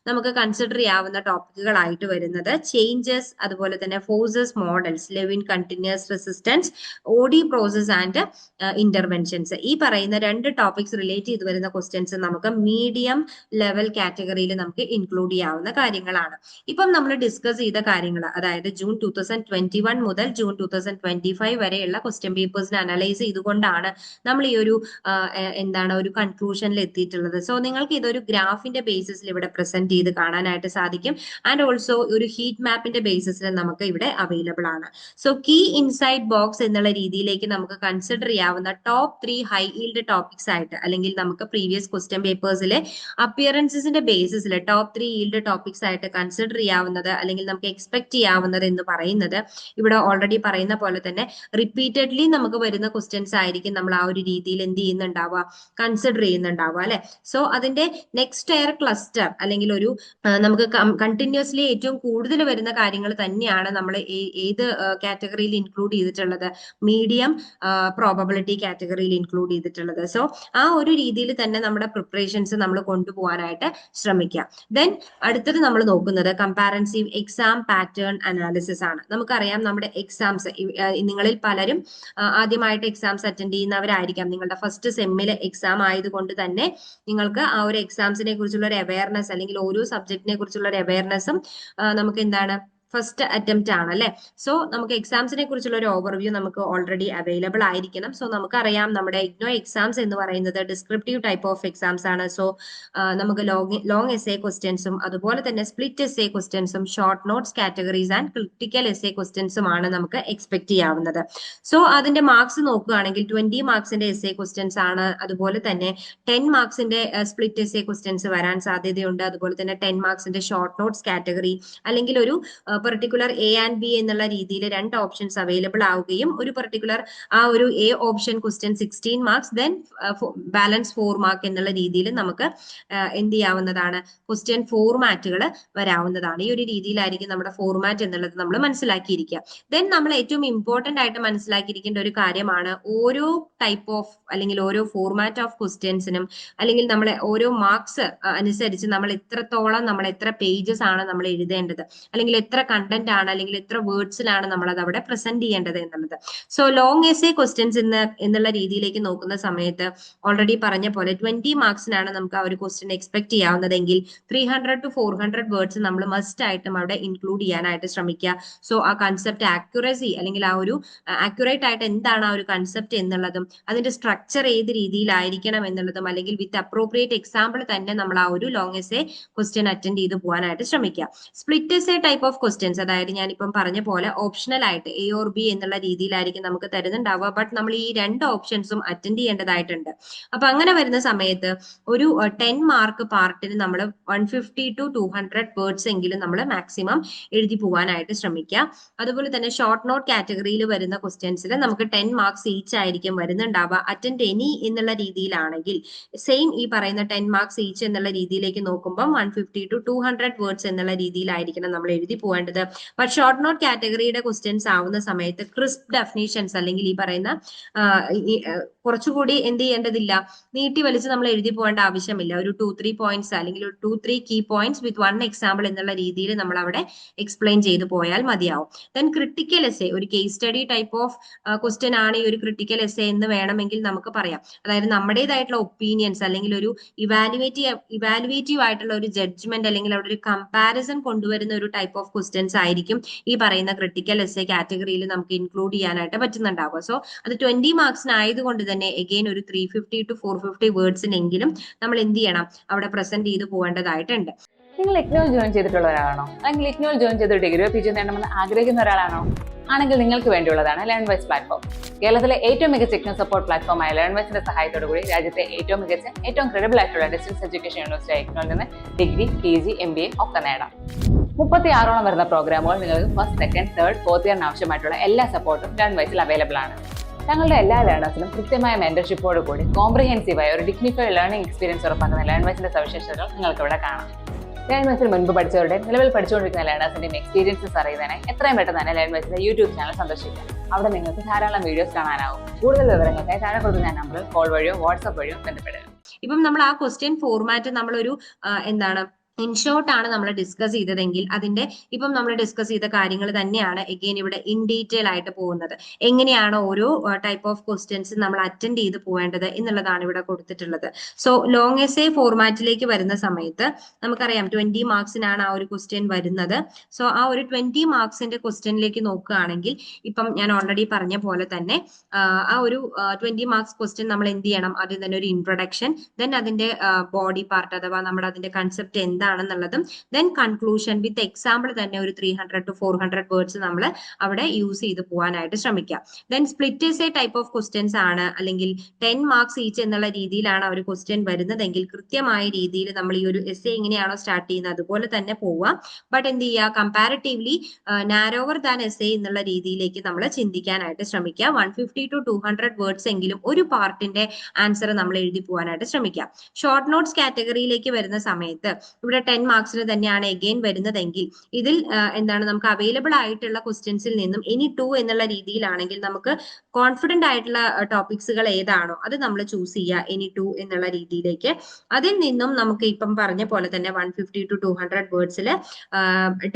S2: നമുക്ക് കൺസിഡർ ചെയ്യാവുന്ന ടോപ്പിക്കുകളായിട്ട് വരുന്നത് ചേഞ്ചസ്, അതുപോലെ തന്നെ forces, models, Lewin continuous resistance, OD process and interventions. ഈ പറയുന്ന 2 ടോപ്പിക്സ് റിലേറ്റ് ചെയ്ത് വരുന്ന ക്വസ്റ്റ്യൻസ് നമുക്ക് മീഡിയം ലെവൽ കാറ്റഗറിയിൽ നമുക്ക് ഇൻക്ലൂഡ് ചെയ്യാവുന്ന കാര്യങ്ങളാണ്. ഇപ്പം നമ്മൾ ഡിസ്കസ് ചെയ്ത കാര്യങ്ങൾ, അതായത് ജൂൺ 2021 മുതൽ ജൂൺ 2025 വരെയുള്ള ക്വസ്റ്റ്യൻ പേപ്പേഴ്സിനെ അനലൈസ് ചെയ്തുകൊണ്ടാണ് നമ്മൾ ഈ ഒരു ഒരു കൺക്ലൂഷനിൽ എത്തിയിട്ടുള്ളത്. സോ നിങ്ങൾക്ക് ഇതൊരു ഗ്രാഫിന്റെ ബേസിസിൽ ഇവിടെ പ്രസന്റ് ചെയ്ത് കാണാനായിട്ട് സാധിക്കും. ആൻഡ് ഓൾസോ ഒരു ഹീറ്റ് മാപ്പിന്റെ ബേസിസിൽ നമുക്ക് ഇവിടെ അവൈലബിൾ ആണ്. സോ കീ ഇൻസൈഡ് ബോക്സ് എന്നുള്ള രീതിയിലേക്ക് നമുക്ക് കൺസിഡർ ചെയ്യാവുന്ന ടോപ്പ് 3 ഹൈ ഈൽഡ് ടോപ്പിക്സ് ആയിട്ട്, അല്ലെങ്കിൽ നമുക്ക് പ്രീവിയസ് ക്വസ്റ്റ്യൻ പേപ്പേഴ്സിലെ അപ്പിയറൻസിന്റെ ബേസിസിൽ ടോപ്പ് 3 ഈൽഡ് ടോപ്പിക്സ് ആയിട്ട് കൺസിഡർ ചെയ്യാവുന്നത്, അല്ലെങ്കിൽ നമുക്ക് എക്സ്പെക്ട് ചെയ്യാവുന്നത് എന്ന് പറയുന്നത് ഇവിടെ ഓൾറെഡി പറയുന്ന പോലെ തന്നെ റിപ്പീറ്റഡ്ലി നമുക്ക് വരുന്ന ക്വസ്റ്റ്യൻസ് ആയിരിക്കും നമ്മൾ ആ ഒരു രീതിയിൽ എന്ത് ചെയ്യുന്നുണ്ടാവുക, കൺസിഡർ ചെയ്യുന്നുണ്ടാവുക അല്ലെ. സോ അതിന്റെ നെക്സ്റ്റ് എയർ ക്ലസ്റ്റർ അല്ലെങ്കിൽ ഒരു നമുക്ക് കണ്ടിന്യൂസ്ലി ഏറ്റവും കൂടുതൽ വരുന്ന കാര്യങ്ങൾ തന്നെയാണ് നമ്മൾ ഏത് കാറ്റഗറിയിൽ ഇൻക്ലൂഡ് ചെയ്തിട്ടുള്ളത്, മീഡിയം പ്രോബബിലിറ്റി കാറ്റഗറിയിൽ ഇൻക്ലൂഡ് ചെയ്തിട്ടുള്ളത്. സോ ആ ഒരു രീതിയിൽ തന്നെ നമ്മുടെ പ്രിപ്പറേഷൻസ് നമ്മൾ കൊണ്ടുപോകാനായിട്ട് ശ്രമിക്കാം. ദെൻ അടുത്തത് നമ്മൾ നോക്കുന്നത് കമ്പാരൻസീവ് എക്സാം പാറ്റേൺ അനാലിസിസ് ആണ്. നമുക്കറിയാം നമ്മുടെ എക്സാംസ്, നിങ്ങളിൽ പലരും ആദ്യമായിട്ട് എക്സാംസ് അറ്റൻഡ് ചെയ്യുന്നവരായിരിക്കാം. നിങ്ങളുടെ ഫസ്റ്റ് സെമ്മിലെ എക്സാം ആയതുകൊണ്ട് തന്നെ നിങ്ങൾക്ക് ആ ഒരു എക്സാംസിനെ കുറിച്ചുള്ള ഒരു അവയർനെസ്, അല്ലെങ്കിൽ ഓരോ സബ്ജക്റ്റിനെ കുറിച്ചുള്ള ഒരു അവയർനെസ്സും നമുക്ക് എന്താണ് ഫസ്റ്റ് അറ്റംപ്റ്റ് ആണ് അല്ലെ. സോ നമുക്ക് എക്സാംസിനെ കുറിച്ചുള്ള ഒരു ഓവർവ്യൂ നമുക്ക് ഓൾറെഡി അവൈലബിൾ ആയിരിക്കണം. സോ നമുക്കറിയാം നമ്മുടെ ഇഗ്നോ എക്സാംസ് എന്ന് പറയുന്നത് ഡിസ്ക്രിപ്റ്റീവ് ടൈപ്പ് ഓഫ് എക്സാംസ് ആണ്. സോ നമുക്ക് ലോങ് എസ്സേ ക്വസ്റ്റ്യൻസും അതുപോലെ തന്നെ സ്പ്ലിറ്റ് എസ്സേ ക്വസ്റ്റ്യൻസും short notes categories and critical essay ക്വസ്റ്റ്യൻസും ആണ് നമുക്ക് എക്സ്പെക്ട് ചെയ്യാവുന്നത്. സോ അതിന്റെ മാർക്സ് നോക്കുകയാണെങ്കിൽ 20 മാർക്സിന്റെ എസ്സേ ക്വസ്റ്റ്യൻസ് ആണ്, അതുപോലെ തന്നെ 10 മാർക്സിന്റെ സ്പ്ലിറ്റ് എസ്സേ ക്വസ്റ്റ്യൻസ് വരാൻ സാധ്യതയുണ്ട്. അതുപോലെ തന്നെ 10 മാർക്സിന്റെ ഷോർട്ട് നോട്ട്സ് കാറ്റഗറി, അല്ലെങ്കിൽ ഒരു പെർട്ടിക്കുലർ എ ആൻഡ് ബി എന്നുള്ള രീതിയിൽ 2 ഓപ്ഷൻസ് അവൈലബിൾ ആവുകയും ഒരു പെർട്ടിക്കുലർ ആ ഒരു A option question 16 marks then balance 4 mark എന്നുള്ള രീതിയിൽ നമുക്ക് എന്ത് ചെയ്യാവുന്നതാണ്, ക്വസ്റ്റ്യൻ ഫോർമാറ്റുകൾ വരാവുന്നതാണ്. ഈ ഒരു രീതിയിലായിരിക്കും നമ്മുടെ ഫോർമാറ്റ് എന്നുള്ളത് നമ്മൾ മനസ്സിലാക്കിയിരിക്കുക. ദെൻ നമ്മൾ ഏറ്റവും ഇമ്പോർട്ടന്റ് ആയിട്ട് മനസ്സിലാക്കിയിരിക്കേണ്ട ഒരു കാര്യമാണ് ഓരോ ടൈപ്പ് ഓഫ് അല്ലെങ്കിൽ ഓരോ ഫോർമാറ്റ് ഓഫ് ക്വസ്റ്റ്യൻസിനും അല്ലെങ്കിൽ നമ്മളെ ഓരോ മാർക്സ് അനുസരിച്ച് നമ്മൾ എത്ര പേജസ് ആണ് നമ്മൾ എഴുതേണ്ടത്, അല്ലെങ്കിൽ എത്ര കണ്ടന്റ് ആണ്, അല്ലെങ്കിൽ എത്ര വേർഡ്സിലാണ് നമ്മൾ അത് അവിടെ പ്രസന്റ് ചെയ്യേണ്ടത് എന്നുള്ളത്. സോ ലോങ് എസ്സേ ക്വസ്റ്റ്യൻസ് എന്നുള്ള രീതിയിലേക്ക് നോക്കുന്ന സമയത്ത് ഓൾറെഡി പറഞ്ഞ പോലെ 20 മാർക്സിനാണ് നമുക്ക് ആ ഒരു ക്വസ്റ്റ്യൻ എക്സ്പെക്ട് ചെയ്യാവുന്നതെങ്കിൽ 300 to 400 വേർഡ്സ് നമ്മൾ മസ്റ്റ് ആയിട്ടും അവിടെ ഇൻക്ലൂഡ് ചെയ്യാനായിട്ട് ശ്രമിക്കുക. സോ ആ കൺസെപ്റ്റ് ആക്യുറസി, അല്ലെങ്കിൽ ആ ഒരു ആക്യുറേറ്റ് ആയിട്ട് എന്താണ് ആ ഒരു കൺസെപ്റ്റ് എന്നുള്ളതും അതിന്റെ സ്ട്രക്ചർ ഏത് രീതിയിലായിരിക്കണം എന്നുള്ളതും, അല്ലെങ്കിൽ വിത്ത് അപ്രോപ്രിയേറ്റ് എക്സാമ്പിൾ തന്നെ നമ്മൾ ആ ഒരു ലോങ് എസ്സേ ക്വസ്റ്റ്യൻ അറ്റൻഡ് ചെയ്ത് പോകാനായിട്ട് ശ്രമിക്കുക. Split essay type of questions, അതായത് ഞാനിപ്പം പറഞ്ഞ പോലെ ഓപ്ഷണൽ ആയിട്ട് A or B എന്നുള്ള രീതിയിലായിരിക്കും നമുക്ക് തരുന്നുണ്ടാവുക. ബട്ട് നമ്മൾ ഈ 2 ഓപ്ഷൻസും അറ്റൻഡ് ചെയ്യേണ്ടതായിട്ടുണ്ട്. അപ്പൊ അങ്ങനെ വരുന്ന സമയത്ത് ഒരു 10 മാർക്ക് പാർട്ടിന് നമ്മൾ 150 to 200 വേർഡ്സ് എങ്കിലും നമ്മൾ മാക്സിമം എഴുതി പോകാനായിട്ട് ശ്രമിക്കുക. അതുപോലെ തന്നെ ഷോർട്ട് നോട്ട് കാറ്റഗറിയിൽ വരുന്ന ക്വസ്റ്റ്യൻസിൽ നമുക്ക് 10 മാർക്സ് ഈച്ച് ആയിരിക്കും വരുന്നുണ്ടാവുക. അറ്റൻഡ് എനി എന്നുള്ള രീതിയിലാണെങ്കിൽ സെയിം ഈ പറയുന്ന 10 മാർക്സ് ഈച്ച് എന്നുള്ള രീതിയിലേക്ക് നോക്കുമ്പോൾ 150 to 200 വേർഡ്സ് എന്നുള്ള രീതിയിലായിരിക്കണം നമ്മൾ എഴുതി പോകേണ്ടത്. ബട്ട് ഷോർട്ട് നോട്ട് കാറ്റഗറിയുടെ ക്വസ്റ്റ്യൻസ് ആവുന്ന സമയത്ത് ക്രിസ്പ് ഡെഫിനേഷൻസ്, അല്ലെങ്കിൽ ഈ പറയുന്ന കുറച്ചുകൂടി എന്ത് ചെയ്യേണ്ടതില്ല, നീട്ടി വലിച്ച് നമ്മൾ എഴുതി പോകേണ്ട ആവശ്യമില്ല. ഒരു 2-3 പോയിന്റ്സ് അല്ലെങ്കിൽ ഒരു 2-3 കീ പോയിന്റ്സ് വിത്ത് 1 എക്സാമ്പിൾ എന്നുള്ള രീതിയിൽ നമ്മൾ അവിടെ എക്സ്പ്ലെയിൻ ചെയ്ത് പോയാൽ മതിയാവും. ദെൻ ക്രിട്ടിക്കൽ എസ്സേ, ഒരു case study type of question ആണ് ഈ ഒരു ക്രിട്ടിക്കൽ എസ്സേ എന്ന് വേണമെങ്കിൽ നമുക്ക് പറയാം. അതായത് നമ്മുടേതായിട്ടുള്ള ഒപ്പീനിയൻസ്, അല്ലെങ്കിൽ ഒരു ഇവാലുവേറ്റീവ് ആയിട്ടുള്ള ഒരു ജഡ്ജ്മെന്റ്, അല്ലെങ്കിൽ അവിടെ ഒരു കമ്പാരിസൺ കൊണ്ടുവരുന്ന ഒരു ടൈപ്പ് ഓഫ് ക്വസ്റ്റ്യൻസ് ആയിരിക്കും ഈ പറയുന്ന ക്രിട്ടിക്കൽ എസ്സേ കാറ്റഗറിയിൽ നമുക്ക് ഇൻക്ലൂഡ് ചെയ്യാനായിട്ട് പറ്റുന്നുണ്ടാവുക. സോ അത് 20 മാർക്സിനായതുകൊണ്ട് തന്നെ എഗെയിൻ ഒരു 350 to 450 വേർഡ്സിനെങ്കിലും നമ്മൾ എന്ത് ചെയ്യണം, അവിടെ പ്രസന്റ് ചെയ്ത് പോകേണ്ടതായിട്ടുണ്ട്.
S1: നിങ്ങൾ ഇഗ്നോയിൽ ജോയിൻ ചെയ്തിട്ടുള്ള ഒരാളാണോ, അല്ലെങ്കിൽ ഇഗ്നോയിൽ ജോയിൻ ചെയ്ത് ഡിഗ്രിയോ PG നേടണമെന്ന് ആഗ്രഹിക്കുന്ന ഒരാളാണോ? ആണെങ്കിൽ നിങ്ങൾക്ക് വേണ്ടിയുള്ളതാണ് ലേൺവൈസ് പ്ലാറ്റ്ഫോം. കേരളത്തിലെ ഏറ്റവും മികച്ച ഇഗ്നോ സപ്പോർട്ട് പ്ലാറ്റ്ഫോമായ ലേൺവൈസിന്റെ സഹായത്തോടു കൂടി രാജ്യത്തെ ഏറ്റവും മികച്ച ഏറ്റവും ക്രെഡിബിൾ ആയിട്ടുള്ള ഡിസ്റ്റൻസ് എഡ്യൂക്കേഷൻ യൂണിവേഴ്സിറ്റി ഇഗ്നോയിൽ നിന്ന് ഡിഗ്രി, PG, MBA ഒക്കെ നേടാം. 36ഓളം വരുന്ന പ്രോഗ്രാമുകൾ നിങ്ങൾക്ക് ഫസ്റ്റ്, സെക്കൻഡ്, തേർഡ്, ഫോർത്ത് ഇയറിന് ആവശ്യമായിട്ടുള്ള എല്ലാ സപ്പോർട്ടും ലേൺവൈസിൽ അവൈലബിൾ ആണ്. തങ്ങളുടെ എല്ലാ ലേണേഴ്സിനും കൃത്യമായ മെന്റർഷിപ്പോട് കൂടി കോംപ്രിഹെൻസീവായ ഒരു ഡിഗ്നിഫൈഡ് ലേണിംഗ് എക്സ്പീരിയൻസ് ഉറപ്പാക്കുന്ന ലേൺവൈസിന്റെ സവിശേഷതകൾ നിങ്ങൾക്ക് ഇവിടെ കാണാം. ലേൺവൈസിൽ മുൻപ് പഠിച്ചവരുടെയും നിലവിൽ പഠിച്ചുകൊണ്ടിരിക്കുന്ന ലേണേഴ്സിന്റെയും എക്സ്പീരിയൻസസ് അറിയുന്നതിനായി എത്രയും പെട്ടെന്ന് തന്നെ ലേൺവൈസിന്റെ യൂട്യൂബ് ചാനൽ സന്ദർശിക്കാം. അവിടെ നിങ്ങൾക്ക് ധാരാളം വീഡിയോസ് കാണാനാവും. കൂടുതൽ വിവരങ്ങൾക്കായി താഴെ കൊടുക്കുന്ന നമ്പറിൽ കോൾ വഴിയോ വാട്സ്ആപ്പ് വഴിയോ ബന്ധപ്പെടുക.
S2: ഇപ്പം നമ്മൾ ആ ക്വസ്റ്റ്യൻ ഫോർമാറ്റ് നമ്മളൊരു എന്താണ് ഇൻ ഷോർട്ട് ആണ് നമ്മൾ ഡിസ്കസ് ചെയ്തതെങ്കിൽ അതിന്റെ ഇപ്പം നമ്മൾ ഡിസ്കസ് ചെയ്ത കാര്യങ്ങൾ തന്നെയാണ് എഗെയിൻ ഇവിടെ ഇൻ ഡീറ്റെയിൽ ആയിട്ട് പോകുന്നത്. എങ്ങനെയാണ് ഓരോ ടൈപ്പ് ഓഫ് ക്വസ്റ്റ്യൻസ് നമ്മൾ അറ്റൻഡ് ചെയ്ത് പോവേണ്ടത് എന്നുള്ളതാണ് ഇവിടെ കൊടുത്തിട്ടുള്ളത്. സോ ലോങ് എസ്സേ ഫോർമാറ്റിലേക്ക് വരുന്ന സമയത്ത് നമുക്കറിയാം 20 മാർക്സിനാണ് ആ ഒരു ക്വസ്റ്റ്യൻ വരുന്നത്. സോ ആ ഒരു 20 മാർക്സിന്റെ ക്വസ്റ്റ്യനിലേക്ക് നോക്കുകയാണെങ്കിൽ ഇപ്പം ഞാൻ ഓൾറെഡി പറഞ്ഞ പോലെ തന്നെ ആ ഒരു 20 മാർക്സ് ക്വസ്റ്റ്യൻ നമ്മൾ എന്ത് ചെയ്യണം? ആദ്യം തന്നെ ഒരു ഇൻട്രൊഡക്ഷൻ, ദെൻ അതിന്റെ ബോഡി പാർട്ട് അഥവാ നമ്മുടെ അതിന്റെ കൺസെപ്റ്റ് എന്താണെന്നുള്ളതും, ദെൻ കൺക്ലൂഷൻ വിത്ത് എക്സാമ്പിൾ തന്നെ ഒരു 300 to 400 വേർഡ്സ് നമ്മൾ അവിടെ യൂസ് ചെയ്ത് പോകാനായിട്ട് ശ്രമിക്കാം. Then split essay type of questions ആണ്, അല്ലെങ്കിൽ 10 മാർക്സ് ഈച്ച് എന്നുള്ള രീതിയിലാണ് ഒരു ക്വസ്റ്റ്യൻ വരുന്നതെങ്കിൽ കൃത്യമായ രീതിയിൽ നമ്മൾ ഈ ഒരു എസ്സേ എങ്ങനെയാണോ സ്റ്റാർട്ട് ചെയ്യുന്നത് അതുപോലെ തന്നെ പോവാം. ബട്ട് എന്ത് ചെയ്യുക? കമ്പാരിറ്റീവ്ലി നാരോവർ ദാൻ എസ്സേ എന്നുള്ള രീതിയിലേക്ക് നമ്മൾ ചിന്തിക്കാനായിട്ട് ശ്രമിക്കുക. 150 to 200 വേർഡ്സ് എങ്കിലും ഒരു പാർട്ടിന്റെ ആൻസർ നമ്മൾ എഴുതി പോകാനായിട്ട് ശ്രമിക്കാം. ഷോർട്ട് നോട്ട്സ് കാറ്റഗറിയിലേക്ക് വരുന്ന സമയത്ത് ഇവിടെ 10 മാർക്സിന് തന്നെയാണ് എഗെയിൻ വരുന്നതെങ്കിൽ ഇതിൽ എന്താണ് നമുക്ക് അവൈലബിൾ ആയിട്ടുള്ള ക്വസ്റ്റ്യൻസിൽ നിന്നും ഇനി 2 എന്നുള്ള രീതിയിലാണെങ്കിൽ നമുക്ക് കോൺഫിഡന്റ് ആയിട്ടുള്ള ടോപ്പിക്സുകൾ ഏതാണോ അത് നമ്മൾ ചൂസ് ചെയ്യുക ഇനി 2 എന്നുള്ള രീതിയിലേക്ക്. അതിൽ നിന്നും നമുക്ക് ഇപ്പം പറഞ്ഞ പോലെ തന്നെ 150 to 200 വേർഡ്സിൽ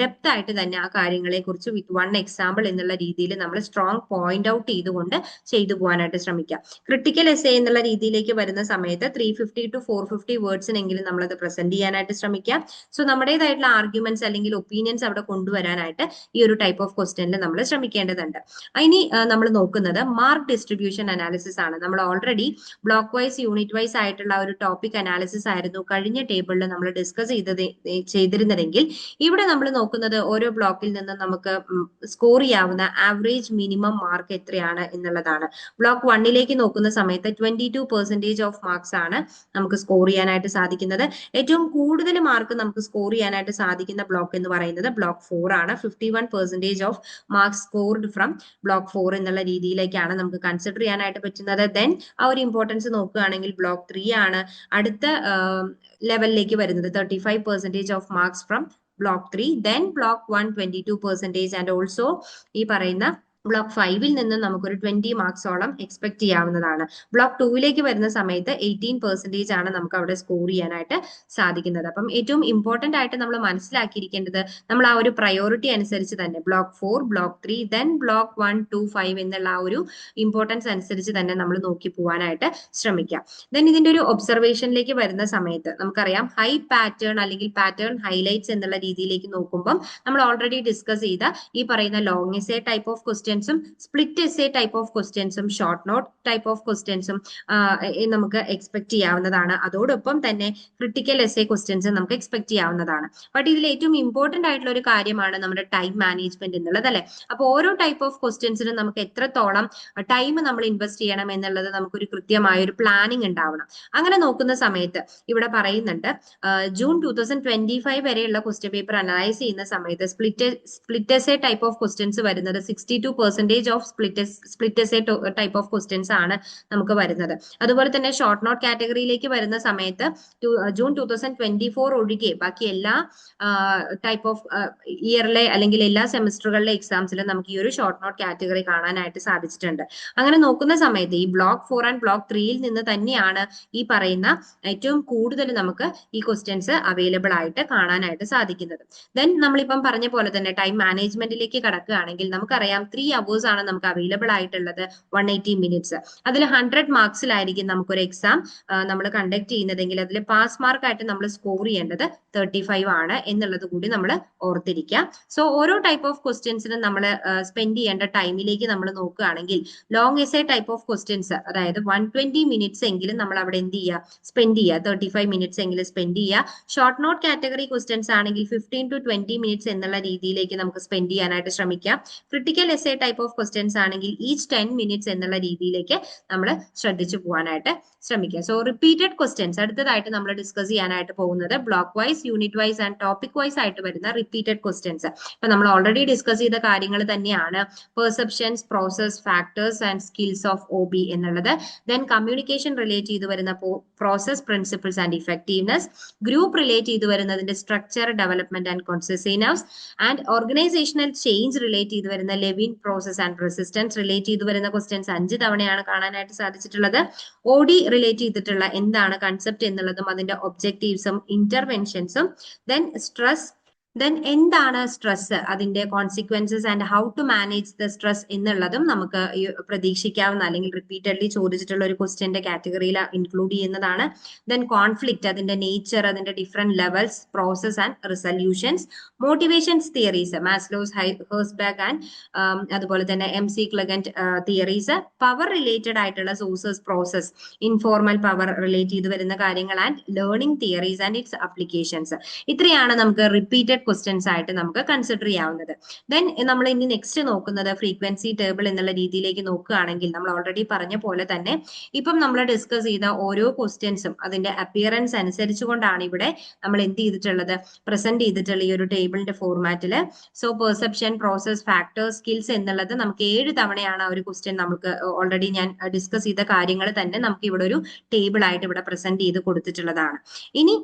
S2: ഡെപ്ത് ആയിട്ട് തന്നെ ആ കാര്യങ്ങളെ കുറിച്ച് വിത്ത് 1 എക്സാമ്പിൾ എന്നുള്ള രീതിയിൽ നമ്മൾ സ്ട്രോങ് പോയിന്റ് ഔട്ട് ചെയ്തുകൊണ്ട് ചെയ്തു പോകാനായിട്ട് ശ്രമിക്കാം. ക്രിട്ടിക്കൽ എസ്സേ എന്നുള്ള രീതിയിലേക്ക് വരുന്ന സമയത്ത് 350 to 450 വേർഡ്സിനെങ്കിലും നമ്മളത് പ്രസന്റ് ചെയ്യാനായിട്ട് ശ്രമിക്കാം. സോ നമ്മുടേതായിട്ടുള്ള ആർഗ്യുമെന്റ്സ് അല്ലെങ്കിൽ ഒപ്പീനിയൻസ് അവിടെ കൊണ്ടുവരാനായിട്ട് ഈ ഒരു ടൈപ്പ് ഓഫ് ക്വസ്റ്റ്യനിൽ നമ്മൾ ശ്രമിക്കേണ്ടതുണ്ട്. ഇനി നമ്മൾ നോക്കുന്നത് മാർക്ക് ഡിസ്ട്രിബ്യൂഷൻ അനാലിസിസ് ആണ്. നമ്മൾ already block wise, unit wise ആയിട്ടുള്ള ഒരു ടോപ്പിക് അനാലിസിസ് ആയിരുന്നു കഴിഞ്ഞ ടേബിളിൽ നമ്മൾ ഡിസ്കസ് ചെയ്തിരുന്നതെങ്കിൽ ഇവിടെ നമ്മൾ നോക്കുന്നത് ഓരോ ബ്ലോക്കിൽ നിന്നും നമുക്ക് സ്കോർ ചെയ്യാവുന്ന ആവറേജ് മിനിമം മാർക്ക് എത്രയാണ് എന്നുള്ളതാണ്. ബ്ലോക്ക് 1ലേക്ക് നോക്കുന്ന സമയത്ത് 22% ഓഫ് മാർക്സ് ആണ് നമുക്ക് സ്കോർ ചെയ്യാനായിട്ട് സാധിക്കുന്നത്. ഏറ്റവും കൂടുതൽ മാർക്ക് നമുക്ക് സ്കോർ ചെയ്യാനായിട്ട് സാധിക്കുന്ന ബ്ലോക്ക് എന്ന് പറയുന്നത് ബ്ലോക്ക് 4 ആണ്. 51% of marks scored from block 4 എന്നുള്ള രീതിയിലേക്കാണ് നമുക്ക് കൺസിഡർ ചെയ്യാനായിട്ട് പറ്റുന്നത്. ദെൻ ആ ഒരു ഇമ്പോർട്ടൻസ് നോക്കുകയാണെങ്കിൽ ബ്ലോക്ക് 3 ആണ് അടുത്ത ലെവലിലേക്ക് വരുന്നത്. 35% of marks from block 3. Then block 1 22% and also ഈ പറയുന്ന ബ്ലോക്ക് 5ൽ നിന്ന് നമുക്കൊരു 20 മാർക്സോളം എക്സ്പെക്ട് ചെയ്യാവുന്നതാണ്. ബ്ലോക്ക് 2ലേക്ക് വരുന്ന സമയത്ത് 18% ആണ് നമുക്ക് അവിടെ സ്കോർ ചെയ്യാനായിട്ട് സാധിക്കുന്നത്. അപ്പം ഏറ്റവും ഇമ്പോർട്ടന്റ് ആയിട്ട് നമ്മൾ മനസ്സിലാക്കിയിരിക്കേണ്ടത് നമ്മൾ ആ ഒരു പ്രയോറിറ്റി അനുസരിച്ച് തന്നെ ബ്ലോക്ക് 4, ബ്ലോക്ക് 3, ദെൻ ബ്ലോക്ക് 1 2 5 എന്നുള്ള ആ ഒരു ഇമ്പോർട്ടൻസ് അനുസരിച്ച് തന്നെ നമ്മൾ നോക്കി പോകാനായിട്ട് ശ്രമിക്കാം. ദെൻ ഇതിന്റെ ഒരു ഒബ്സർവേഷനിലേക്ക് വരുന്ന സമയത്ത് നമുക്കറിയാം ഹൈ പാറ്റേൺ അല്ലെങ്കിൽ പാറ്റേൺ ഹൈലൈറ്റ്സ് എന്നുള്ള രീതിയിലേക്ക് നോക്കുമ്പോൾ നമ്മൾ ഓൾറെഡി ഡിസ്കസ് ചെയ്ത ഈ പറയുന്ന ലോങ് എസ്സേ ടൈപ്പ് ഓഫ് ക്വസ്റ്റ്യൻസും സ്പ്ലിറ്റ് എസ്സേ ടൈപ്പ് ഓഫ് ക്വസ്റ്റ്യൻസും ഷോർട്ട് നോട്ട് ടൈപ്പ് ഓഫ് ക്വസ്റ്റ്യൻസും നമുക്ക് എക്സ്പെക്ട് ചെയ്യാവുന്നതാണ്. അതോടൊപ്പം തന്നെ ക്രിട്ടിക്കൽ എസ്സേ ക്വസ്റ്റ്യൻസ് നമുക്ക് എക്സ്പെക്ട് ചെയ്യാവുന്നതാണ്. ബട്ട് ഇതിൽ ഏറ്റവും ഇമ്പോർട്ടന്റ് ആയിട്ടുള്ള ഒരു കാര്യമാണ് നമ്മുടെ ടൈം മാനേജ്മെന്റ് എന്നുള്ളത് അല്ലെ. അപ്പോൾ ഓരോ ടൈപ്പ് ഓഫ് ക്വസ്റ്റ്യൻസിനും നമുക്ക് എത്രത്തോളം ടൈം നമ്മൾ ഇൻവെസ്റ്റ് ചെയ്യണം എന്നുള്ളത് നമുക്കൊരു കൃത്യമായ ഒരു പ്ലാനിങ് ഉണ്ടാവണം. അങ്ങനെ നോക്കുന്ന സമയത്ത് ഇവിടെ പറയുന്നുണ്ട് ജൂൺ 2025 വരെയുള്ള ക്വസ്റ്റ്യൻ പേപ്പർ അനലൈസ് ചെയ്യുന്ന സമയത്ത് split essay type of questions വരുന്നത് 62% of split essay type of questions ആണ് നമുക്ക് വരുന്നത്. അതുപോലെ തന്നെ ഷോർട്ട് നോട്ട് കാറ്റഗറിയിലേക്ക് വരുന്ന സമയത്ത് ജൂൺ 2024 ഒഴികെ ബാക്കി എല്ലാ ടൈപ്പ് ഓഫ് ഇയറിലെ അല്ലെങ്കിൽ എല്ലാ സെമിസ്റ്ററുകളിലെ എക്സാംസിലും നമുക്ക് ഈ ഒരു ഷോർട്ട് നോട്ട് കാറ്റഗറി കാണാനായിട്ട് സാധിച്ചിട്ടുണ്ട്. അങ്ങനെ നോക്കുന്ന സമയത്ത് ഈ ബ്ലോക്ക് 4 ആൻഡ് ബ്ലോക്ക് 3യിൽ നിന്ന് തന്നെയാണ് ഈ പറയുന്ന ഏറ്റവും കൂടുതൽ നമുക്ക് ഈ ക്വസ്റ്റ്യൻസ് അവൈലബിൾ ആയിട്ട് കാണാനായിട്ട് സാധിക്കുന്നത്. ദെൻ നമ്മളിപ്പം പറഞ്ഞ പോലെ തന്നെ ടൈം മാനേജ്മെന്റിലേക്ക് കടക്കുകയാണെങ്കിൽ നമുക്കറിയാം 3 hours ആണ് നമുക്ക് അവൈലബിൾ ആയിട്ടുള്ളത്, 180 minutes. അതിൽ 100 മാർക്സിലായിരിക്കും നമുക്കൊരു എക്സാം നമ്മൾ കണ്ടക്ട് ചെയ്യുന്നതെങ്കിൽ അതിൽ പാസ് മാർക്ക് ആയിട്ട് നമ്മൾ സ്കോർ ചെയ്യേണ്ടത് 35 ആണ് എന്നുള്ളത് കൂടി നമ്മൾ ഓർത്തിരിക്കുക. സോ ഓരോ ടൈപ്പ് ഓഫ് ക്വസ്റ്റ്യൻസിനും നമ്മൾ സ്പെൻഡ് ചെയ്യേണ്ട ടൈമിലേക്ക് നമ്മൾ നോക്കുകയാണെങ്കിൽ long essay type of questions അതായത് 120 minutes എങ്കിലും നമ്മൾ അവിടെ എന്ത് ചെയ്യുക, സ്പെൻഡ് ചെയ്യുക. 35 minutes എങ്കിലും സ്പെൻഡ് ചെയ്യുക. ഷോർട്ട് നോട്ട് കാറ്റഗറി ക്വസ്റ്റ്യൻസ് ആണെങ്കിൽ 15 to 20 minutes എന്നുള്ള രീതിയിലേക്ക് നമുക്ക് സ്പെൻഡ് ചെയ്യാനായിട്ട് ശ്രമിക്കാം. Critical essay type of questions ആണെങ്കിൽ ഈച്ച് 10 മിനിറ്റ്സ് എന്നുള്ള രീതിയിലേക്ക് നമ്മൾ ശ്രദ്ധിച്ചു പോകാനായിട്ട് ശ്രമിക്കുക. സോ റിപ്പീറ്റഡ് ക്വസ്റ്റ്യൻസ് അടുത്തതായിട്ട് നമ്മൾ ഡിസ്കസ് ചെയ്യാനായിട്ട് പോകുന്നത് block wise, unit wise and topic wise ആയിട്ട് വരുന്ന റിപ്പീറ്റഡ് ക്വസ്റ്റ്യൻസ്. ഇപ്പൊ നമ്മൾ ഓൾറെഡി ഡിസ്കസ് ചെയ്ത കാര്യങ്ങൾ തന്നെയാണ് perceptions, process, factors and skills of OB എന്നുള്ളത്. ദെൻ കമ്മ്യൂണിക്കേഷൻ റിലേറ്റ് ചെയ്ത് വരുന്ന process, principles and effectiveness. Group relate ചെയ്ത് വരുന്നതിന്റെ structure, development and consistency. And organisational change relate ചെയ്ത് വരുന്ന Lewin process and resistance relate ചെയ്ത് വരുന്ന ക്വസ്റ്റ്യൻസ് 5 തവണയാണ് കാണാനായിട്ട് സാധിച്ചിട്ടുള്ളത്. OD റിലേറ്റ് ചെയ്തിട്ടുള്ള എന്താണ് കൺസെപ്റ്റ് എന്നുള്ളതും അതിന്റെ ഒബ്ജക്റ്റീവ്സും ഇന്റർവെൻഷൻസും. ദെൻ സ്ട്രെസ്, ദെൻ എന്താണ് സ്ട്രെസ്, അതിന്റെ consequences and how to manage the stress എന്നുള്ളതും നമുക്ക് പ്രതീക്ഷിക്കാവുന്ന അല്ലെങ്കിൽ റിപ്പീറ്റഡ്ലി ചോദിച്ചിട്ടുള്ള ഒരു ക്വസ്റ്റ്യന്റെ കാറ്റഗറിയിൽ ഇൻക്ലൂഡ് ചെയ്യുന്നതാണ്. ദെൻ കോൺഫ്ലിക്റ്റ്, അതിന്റെ നേച്ചർ, അതിന്റെ different levels, process and resolutions. Motivations theories, Maslow's, Herzberg and അതുപോലെ തന്നെ MC Clelland theories. Power related ആയിട്ടുള്ള sources, process, informal power relate ചെയ്ത് വരുന്ന കാര്യങ്ങൾ and learning theories and its applications. ഇത്രയാണ് നമുക്ക് റിപ്പീറ്റഡ് ക്വസ്റ്റ്യൻസ് ആയിട്ട് നമുക്ക് കൺസിഡർ ചെയ്യാവുന്നത്. ദെൻ നമ്മൾ ഇനി നെക്സ്റ്റ് നോക്കുന്നത് ഫ്രീക്വൻസി ടേബിൾ എന്നുള്ള രീതിയിലേക്ക് നോക്കുകയാണെങ്കിൽ നമ്മൾ ഓൾറെഡി പറഞ്ഞ പോലെ തന്നെ ഇപ്പം നമ്മൾ ഡിസ്കസ് ചെയ്ത ഓരോ ക്വസ്റ്റ്യൻസും അതിന്റെ അപ്പിയറൻസ് അനുസരിച്ചുകൊണ്ടാണ് ഇവിടെ നമ്മൾ എന്ത് ചെയ്തിട്ടുള്ളത്, പ്രസന്റ് ചെയ്തിട്ടുള്ള ഈ ഒരു ടേബിളിന്റെ ഫോർമാറ്റിൽ. So perception, process, factors, skills എന്നുള്ളത് നമുക്ക് 7 തവണയാണ് ആ ഒരു ക്വസ്റ്റ്യൻ നമുക്ക് ഓൾറെഡി ഞാൻ ഡിസ്കസ് ചെയ്ത കാര്യങ്ങൾ തന്നെ നമുക്ക് ഇവിടെ ഒരു ടേബിൾ ആയിട്ട് ഇവിടെ പ്രസന്റ് ചെയ്ത് കൊടുത്തിട്ടുള്ളതാണ്. ഇനി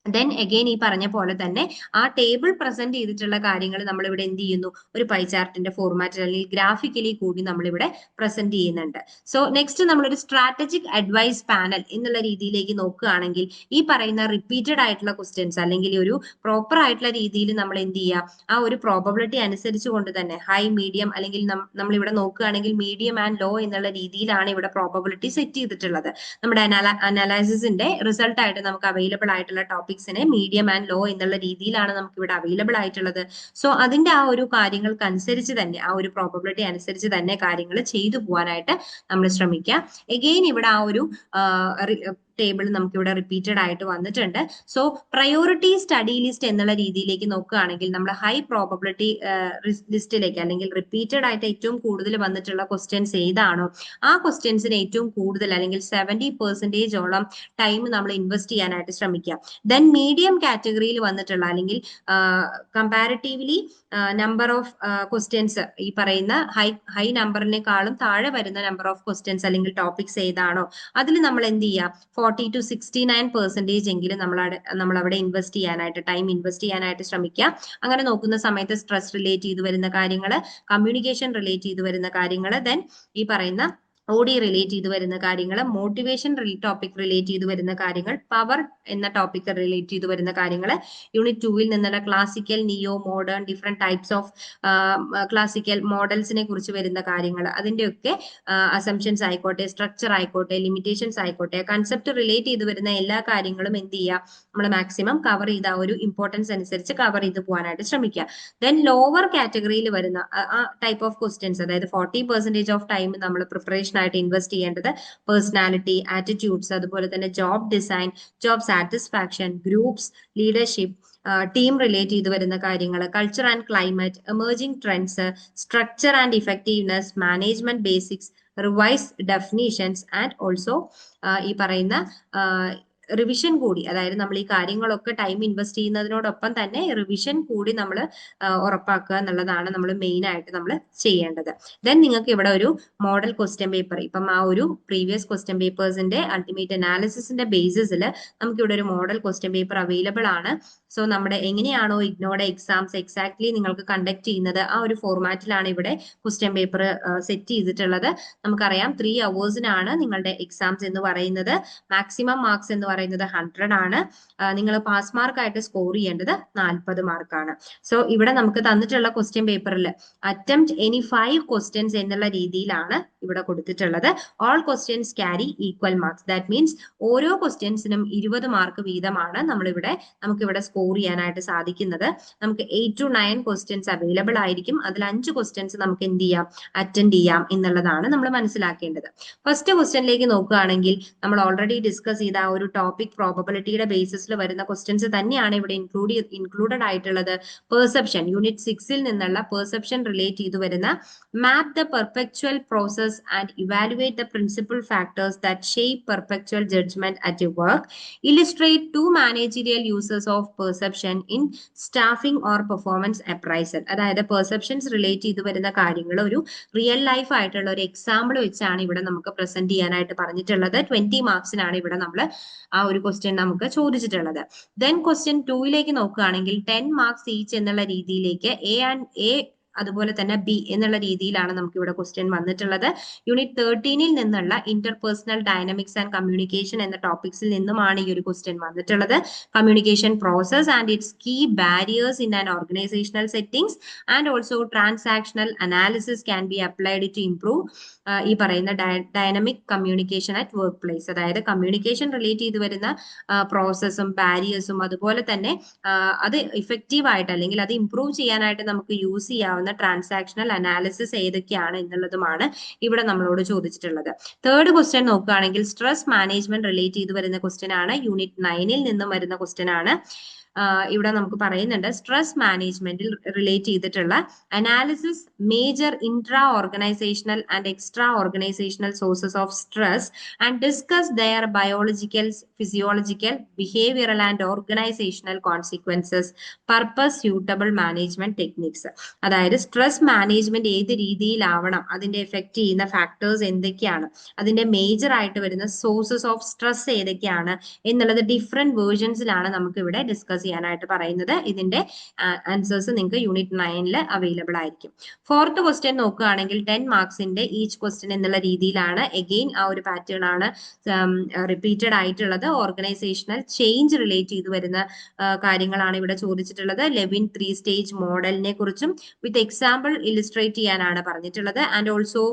S2: ദെൻ അഗെയിൻ ഈ പറഞ്ഞ പോലെ തന്നെ ആ ടേബിൾ പ്രസന്റ് ചെയ്തിട്ടുള്ള കാര്യങ്ങൾ നമ്മൾ ഇവിടെ എന്ത് ചെയ്യുന്നു, ഒരു പൈ ചാർട്ടിന്റെ ഫോർമാറ്റിൽ അല്ലെങ്കിൽ ഗ്രാഫിക്കലി കൂടി നമ്മളിവിടെ പ്രസന്റ് ചെയ്യുന്നുണ്ട്. സോ നെക്സ്റ്റ് നമ്മളൊരു സ്ട്രാറ്റജിക് അഡ്വൈസ് പാനൽ എന്നുള്ള രീതിയിലേക്ക് നോക്കുകയാണെങ്കിൽ ഈ പറയുന്ന റിപ്പീറ്റഡ് ആയിട്ടുള്ള ക്വസ്റ്റ്യൻസ് അല്ലെങ്കിൽ ഒരു പ്രോപ്പർ ആയിട്ടുള്ള രീതിയിൽ നമ്മൾ എന്ത് ചെയ്യുക, ആ ഒരു പ്രോബബിലിറ്റി അനുസരിച്ച് കൊണ്ട് തന്നെ ഹൈ, മീഡിയം അല്ലെങ്കിൽ നമ്മൾ ഇവിടെ നോക്കുകയാണെങ്കിൽ മീഡിയം ആൻഡ് ലോ എന്നുള്ള രീതിയിലാണ് ഇവിടെ പ്രോബബിലിറ്റി സെറ്റ് ചെയ്തിട്ടുള്ളത്. നമ്മുടെ അനാലിസിന്റെ റിസൾട്ട് ആയിട്ട് നമുക്ക് അവൈലബിൾ ആയിട്ടുള്ള ടോപ്പിക്സിനെ മീഡിയം ആൻഡ് ലോ എന്നുള്ള രീതിയിലാണ് നമുക്ക് ഇവിടെ അവൈലബിൾ ആയിട്ടുള്ളത്. സോ അതിന്റെ ആ ഒരു കാര്യങ്ങൾക്കനുസരിച്ച് തന്നെ ആ ഒരു പ്രോബബിലിറ്റി അനുസരിച്ച് തന്നെ കാര്യങ്ങൾ ചെയ്തു പോകാനായിട്ട് നമ്മൾ ശ്രമിക്കുക. എഗെയിൻ ഇവിടെ ആ ഒരു ടേബിൾ നമുക്ക് ഇവിടെ റിപ്പീറ്റഡ് ആയിട്ട് വന്നിട്ടുണ്ട്. സോ പ്രയോറിറ്റി സ്റ്റഡി ലിസ്റ്റ് എന്നുള്ള രീതിയിലേക്ക് നോക്കുകയാണെങ്കിൽ നമ്മൾ ഹൈ പ്രോബബിലിറ്റി ലിസ്റ്റിലേക്ക് അല്ലെങ്കിൽ റിപ്പീറ്റഡ് ആയിട്ട് ഏറ്റവും കൂടുതൽ വന്നിട്ടുള്ള ക്വസ്റ്റ്യൻസ് ഏതാണോ ആ ക്വസ്റ്റ്യൻസിന് ഏറ്റവും കൂടുതൽ അല്ലെങ്കിൽ 70% ടൈം നമ്മൾ ഇൻവെസ്റ്റ് ചെയ്യാനായിട്ട് ശ്രമിക്കുക. ദെൻ മീഡിയം കാറ്റഗറിയിൽ വന്നിട്ടുള്ള അല്ലെങ്കിൽ കമ്പാരിറ്റീവ്ലി നമ്പർ ഓഫ് ക്വസ്റ്റ്യൻസ് ഈ പറയുന്ന ഹൈ നമ്പറിനേക്കാളും താഴെ വരുന്ന നമ്പർ ഓഫ് ക്വസ്റ്റ്യൻസ് അല്ലെങ്കിൽ ടോപ്പിക്സ് ഏതാണോ അതിൽ നമ്മൾ എന്ത് ചെയ്യുക 40 to 69% എങ്കിലും നമ്മൾ അവിടെ ഇൻവെസ്റ്റ് ചെയ്യാനായിട്ട് ടൈം ഇൻവെസ്റ്റ് ചെയ്യാനായിട്ട് ശ്രമിക്കുക. അങ്ങനെ നോക്കുന്ന സമയത്ത് സ്ട്രെസ് റിലേറ്റ് ചെയ്ത് വരുന്ന കാര്യങ്ങൾ, കമ്മ്യൂണിക്കേഷൻ റിലേറ്റ് ചെയ്ത് വരുന്ന കാര്യങ്ങൾ, ദെൻ ഈ പറയുന്ന OD റിലേറ്റ് ചെയ്ത് വരുന്ന കാര്യങ്ങൾ, മോട്ടിവേഷൻ ടോപ്പിക് റിലേറ്റ് ചെയ്ത് വരുന്ന കാര്യങ്ങൾ, പവർ എന്ന ടോപ്പിക് റിലേറ്റ് ചെയ്ത് വരുന്ന കാര്യങ്ങൾ, യൂണിറ്റ് 2-ൽ നിന്നുള്ള classical, neo, modern, different types of classical മോഡൽസിനെ കുറിച്ച് വരുന്ന കാര്യങ്ങൾ, അതിന്റെയൊക്കെ അസംഷൻസ് ആയിക്കോട്ടെ, സ്ട്രക്ചർ ആയിക്കോട്ടെ, ലിമിറ്റേഷൻസ് ആയിക്കോട്ടെ, കൺസെപ്റ്റ് റിലേറ്റ് ചെയ്ത് വരുന്ന എല്ലാ കാര്യങ്ങളും എന്ത് ചെയ്യുക, നമ്മൾ മാക്സിമം കവർ ചെയ്ത ഒരു ഇമ്പോർട്ടൻസ് അനുസരിച്ച് കവർ ചെയ്ത് പോകാനായിട്ട് ശ്രമിക്കുക. ദെൻ ലോവർ കാറ്റഗറിയിൽ വരുന്ന ആ ടൈപ്പ് ഓഫ് ക്വസ്റ്റ്യൻസ്, അതായത് 40% ഓഫ് ടൈം നമ്മൾ പ്രിപ്പറേഷൻ ആയിട്ട് ഇൻവെസ്റ്റ് ചെയ്യേണ്ടത് പേഴ്സണാലിറ്റി, ആറ്റിറ്റ്യൂഡ്സ്, അതുപോലെ തന്നെ job design, job satisfaction, groups, leadership, team relate ചെയ്ത് വരുന്ന കാര്യങ്ങൾ, culture and climate, emerging trends, structure and effectiveness, management basics, revise definitions and also ഈ പറയുന്ന റിവിഷൻ കൂടി, അതായത് നമ്മൾ ഈ കാര്യങ്ങളൊക്കെ ടൈം ഇൻവെസ്റ്റ് ചെയ്യുന്നതിനോടൊപ്പം തന്നെ റിവിഷൻ കൂടി നമ്മൾ ഉറപ്പാക്കുക എന്നുള്ളതാണ് നമ്മൾ മെയിൻ ആയിട്ട് നമ്മൾ ചെയ്യേണ്ടത്. ദെൻ നിങ്ങൾക്ക് ഇവിടെ ഒരു മോഡൽ ക്വസ്റ്റ്യൻ പേപ്പർ, ഇപ്പം ആ ഒരു പ്രീവിയസ് ക്വസ്റ്റ്യൻ പേപ്പേഴ്സിന്റെ അൾട്ടിമേറ്റ് അനാലിസിസിന്റെ ബേസിസിൽ നമുക്ക് ഇവിടെ ഒരു മോഡൽ ക്വസ്റ്റ്യൻ പേപ്പർ അവൈലബിൾ ആണ്. സോ നമ്മുടെ എങ്ങനെയാണോ ഇഗ്നോയുടെ എക്സാംസ് എക്സാക്ട്ലി നിങ്ങൾക്ക് കണ്ടക്ട് ചെയ്യുന്നത് ആ ഒരു ഫോർമാറ്റിലാണ് ഇവിടെ ക്വസ്റ്റ്യൻ പേപ്പർ സെറ്റ് ചെയ്തിട്ടുള്ളത്. നമുക്കറിയാം 3 hours-നാണ് നിങ്ങളുടെ എക്സാംസ് എന്ന് പറയുന്നത്. മാക്സിമം മാർക്സ് എന്ന് പറയുന്നത് 100 ആണ്. നിങ്ങൾ പാസ് മാർക്ക് ആയിട്ട് സ്കോർ ചെയ്യേണ്ടത് 40 മാർക്കാണ്. സോ ഇവിടെ നമുക്ക് തന്നിട്ടുള്ള ക്വസ്റ്റ്യൻ പേപ്പറിൽ അറ്റംപ്റ്റ് എനി 5 ക്വസ്റ്റ്യൻസ് എന്നുള്ള രീതിയിലാണ് ഇവിടെ കൊടുത്തിട്ടുള്ളത്. All questions carry equal marks. That means ഓരോ ക്വസ്റ്റ്യൻസിനും 20 മാർക്ക് വീതമാണ് നമുക്കിവിടെ സ്കോർ ചെയ്യാനായിട്ട് സാധിക്കുന്നത്. നമുക്ക് 8 to 9 ക്വസ്റ്റ്യൻസ് അവൈലബിൾ ആയിരിക്കും. അതിൽ 5 ക്വസ്റ്റ്യൻസ് നമുക്ക് എന്ത് ചെയ്യാം, അറ്റൻഡ് ചെയ്യാം എന്നുള്ളതാണ് നമ്മൾ മനസ്സിലാക്കേണ്ടത്. ഫസ്റ്റ് ക്വസ്റ്റ്യനിലേക്ക് നോക്കുകയാണെങ്കിൽ നമ്മൾ ഓൾറെഡി ഡിസ്കസ് ചെയ്ത ആ ഒരു ടോപ്പിക് പ്രോബബിലിറ്റിയുടെ ബേസിസിൽ വരുന്ന ക്വസ്റ്റ്യൻസ് തന്നെയാണ് ഇവിടെ ഇൻക്ലൂഡഡ് ആയിട്ടുള്ളത്. പെർസെപ്ഷൻ യൂണിറ്റ് 6ൽ നിന്നുള്ള പെർസെപ്ഷൻ റിലേറ്റ് ചെയ്തു വരുന്ന map the perceptual process and evaluate the principal factors that shape perceptual judgement at a work, illustrate two managerial uses of perception in staffing or performance appraisal. അതായത് perceptions relate ചെയ്ത് വരുന്ന കാര്യങ്ങൾ ഒരു real life ആയിട്ടുള്ള ഒരു example വെച്ചാണ് ഇവിടെ നമുക്ക് പ്രസന്റ് ചെയ്യാനായിട്ട് പറഞ്ഞിട്ടുള്ളത്. 20 മാർക്സിനാണ് ഇവിടെ നമ്മൾ ആ ഒരു ക്വസ്റ്റ്യൻ നമുക്ക് ചോദിച്ചിട്ടുള്ളത്. ദെൻ ക്വസ്റ്റ്യൻ 2ലേക്ക് നോക്കുകയാണെങ്കിൽ 10 മാർക്സ് ഈച്ച് എന്നുള്ള രീതിയിലേക്ക് എ അതുപോലെ തന്നെ ബി എന്നുള്ള രീതിയിലാണ് നമുക്ക് ഇവിടെ ക്വസ്റ്റ്യൻ വന്നിട്ടുള്ളത്. യൂണിറ്റ് 13ൽ നിന്നുള്ള ഇന്റർപേഴ്സണൽ ഡൈനാമിക്സ് ആൻഡ് കമ്മ്യൂണിക്കേഷൻ എന്ന ടോപ്പിക്സിൽ നിന്നുമാണ് ഈ ഒരു ക്വസ്റ്റ്യൻ വന്നിട്ടുള്ളത്. Communication process and its key barriers in an organisational settings and also transactional analysis can be applied to improve ഈ പറയുന്ന dynamic communication at workplace. അതായത് കമ്മ്യൂണിക്കേഷൻ റിലേറ്റ് ചെയ്ത് വരുന്ന പ്രോസസ്സും ബാരിയേഴ്സും അതുപോലെ തന്നെ അത് ഇഫക്റ്റീവ് ആയിട്ട് അല്ലെങ്കിൽ അത് ഇംപ്രൂവ് ചെയ്യാനായിട്ട് നമുക്ക് യൂസ് ചെയ്യാവുന്ന ട്രാൻസാക്ഷണൽ അനാലിസിസ് ഏതൊക്കെയാണ് എന്നുള്ളതുമാണ് ഇവിടെ നമ്മളോട് ചോദിച്ചിട്ടുള്ളത്. തേർഡ് ക്വസ്റ്റ്യൻ നോക്കുകയാണെങ്കിൽ സ്ട്രെസ് മാനേജ്മെന്റ് റിലേറ്റ് ചെയ്ത് വരുന്ന ക്വസ്റ്റ്യൻ ആണ്. യൂണിറ്റ് 9ൽ നിന്നും വരുന്ന ക്വസ്റ്റ്യൻ ആണ്. ഇവിടെ നമുക്ക് പറയുന്നുണ്ട് സ്ട്രെസ് മാനേജ്മെന്റിൽ റിലേറ്റ് ചെയ്തിട്ടുള്ള analysis major intra organisational and extra organisational sources of stress and discuss their biological, physiological, behavioural and organisational consequences, purpose, suitable management techniques. അതായത് സ്ട്രെസ് മാനേജ്മെന്റ് ഏത് രീതിയിലാവണം, അതിന്റെ എഫക്ട് ചെയ്യുന്ന ഫാക്ടേഴ്സ് എന്തൊക്കെയാണ്, അതിന്റെ മേജർ ആയിട്ട് വരുന്ന സോഴ്സസ് ഓഫ് സ്ട്രെസ് ഏതൊക്കെയാണ് എന്നുള്ളത് ഡിഫറെന്റ് വേർഷൻസിലാണ് നമുക്ക് ഇവിടെ ഡിസ്കസ് ചെയ്യാനായിട്ട് പറയുന്നത്. ഇതിന്റെ ആൻസേഴ്സ് നിങ്ങൾക്ക് യൂണിറ്റ് 9ൽ അവൈലബിൾ ആയിരിക്കും. ഫോർത്ത് ക്വസ്റ്റ്യൻ നോക്കുകയാണെങ്കിൽ 10 മാർക്സിന്റെ ഈച്ച് ക്വസ്റ്റ്യൻ എന്നുള്ള രീതിയിലാണ്. എഗെയിൻ ആ ഒരു പാറ്റേൺ ആണ് റിപ്പീറ്റഡ് ആയിട്ടുള്ളത്. ഓർഗനൈസേഷണൽ ചേഞ്ച് റിലേറ്റ് ചെയ്ത് വരുന്ന കാര്യങ്ങളാണ് ഇവിടെ ചോദിച്ചിട്ടുള്ളത്. ലെവിൻ 3 സ്റ്റേജ് മോഡലിനെ കുറിച്ചും വിത്ത് എക്സാമ്പിൾ ഇലിസ്ട്രേറ്റ് ചെയ്യാനാണ് പറഞ്ഞിട്ടുള്ളത്. And also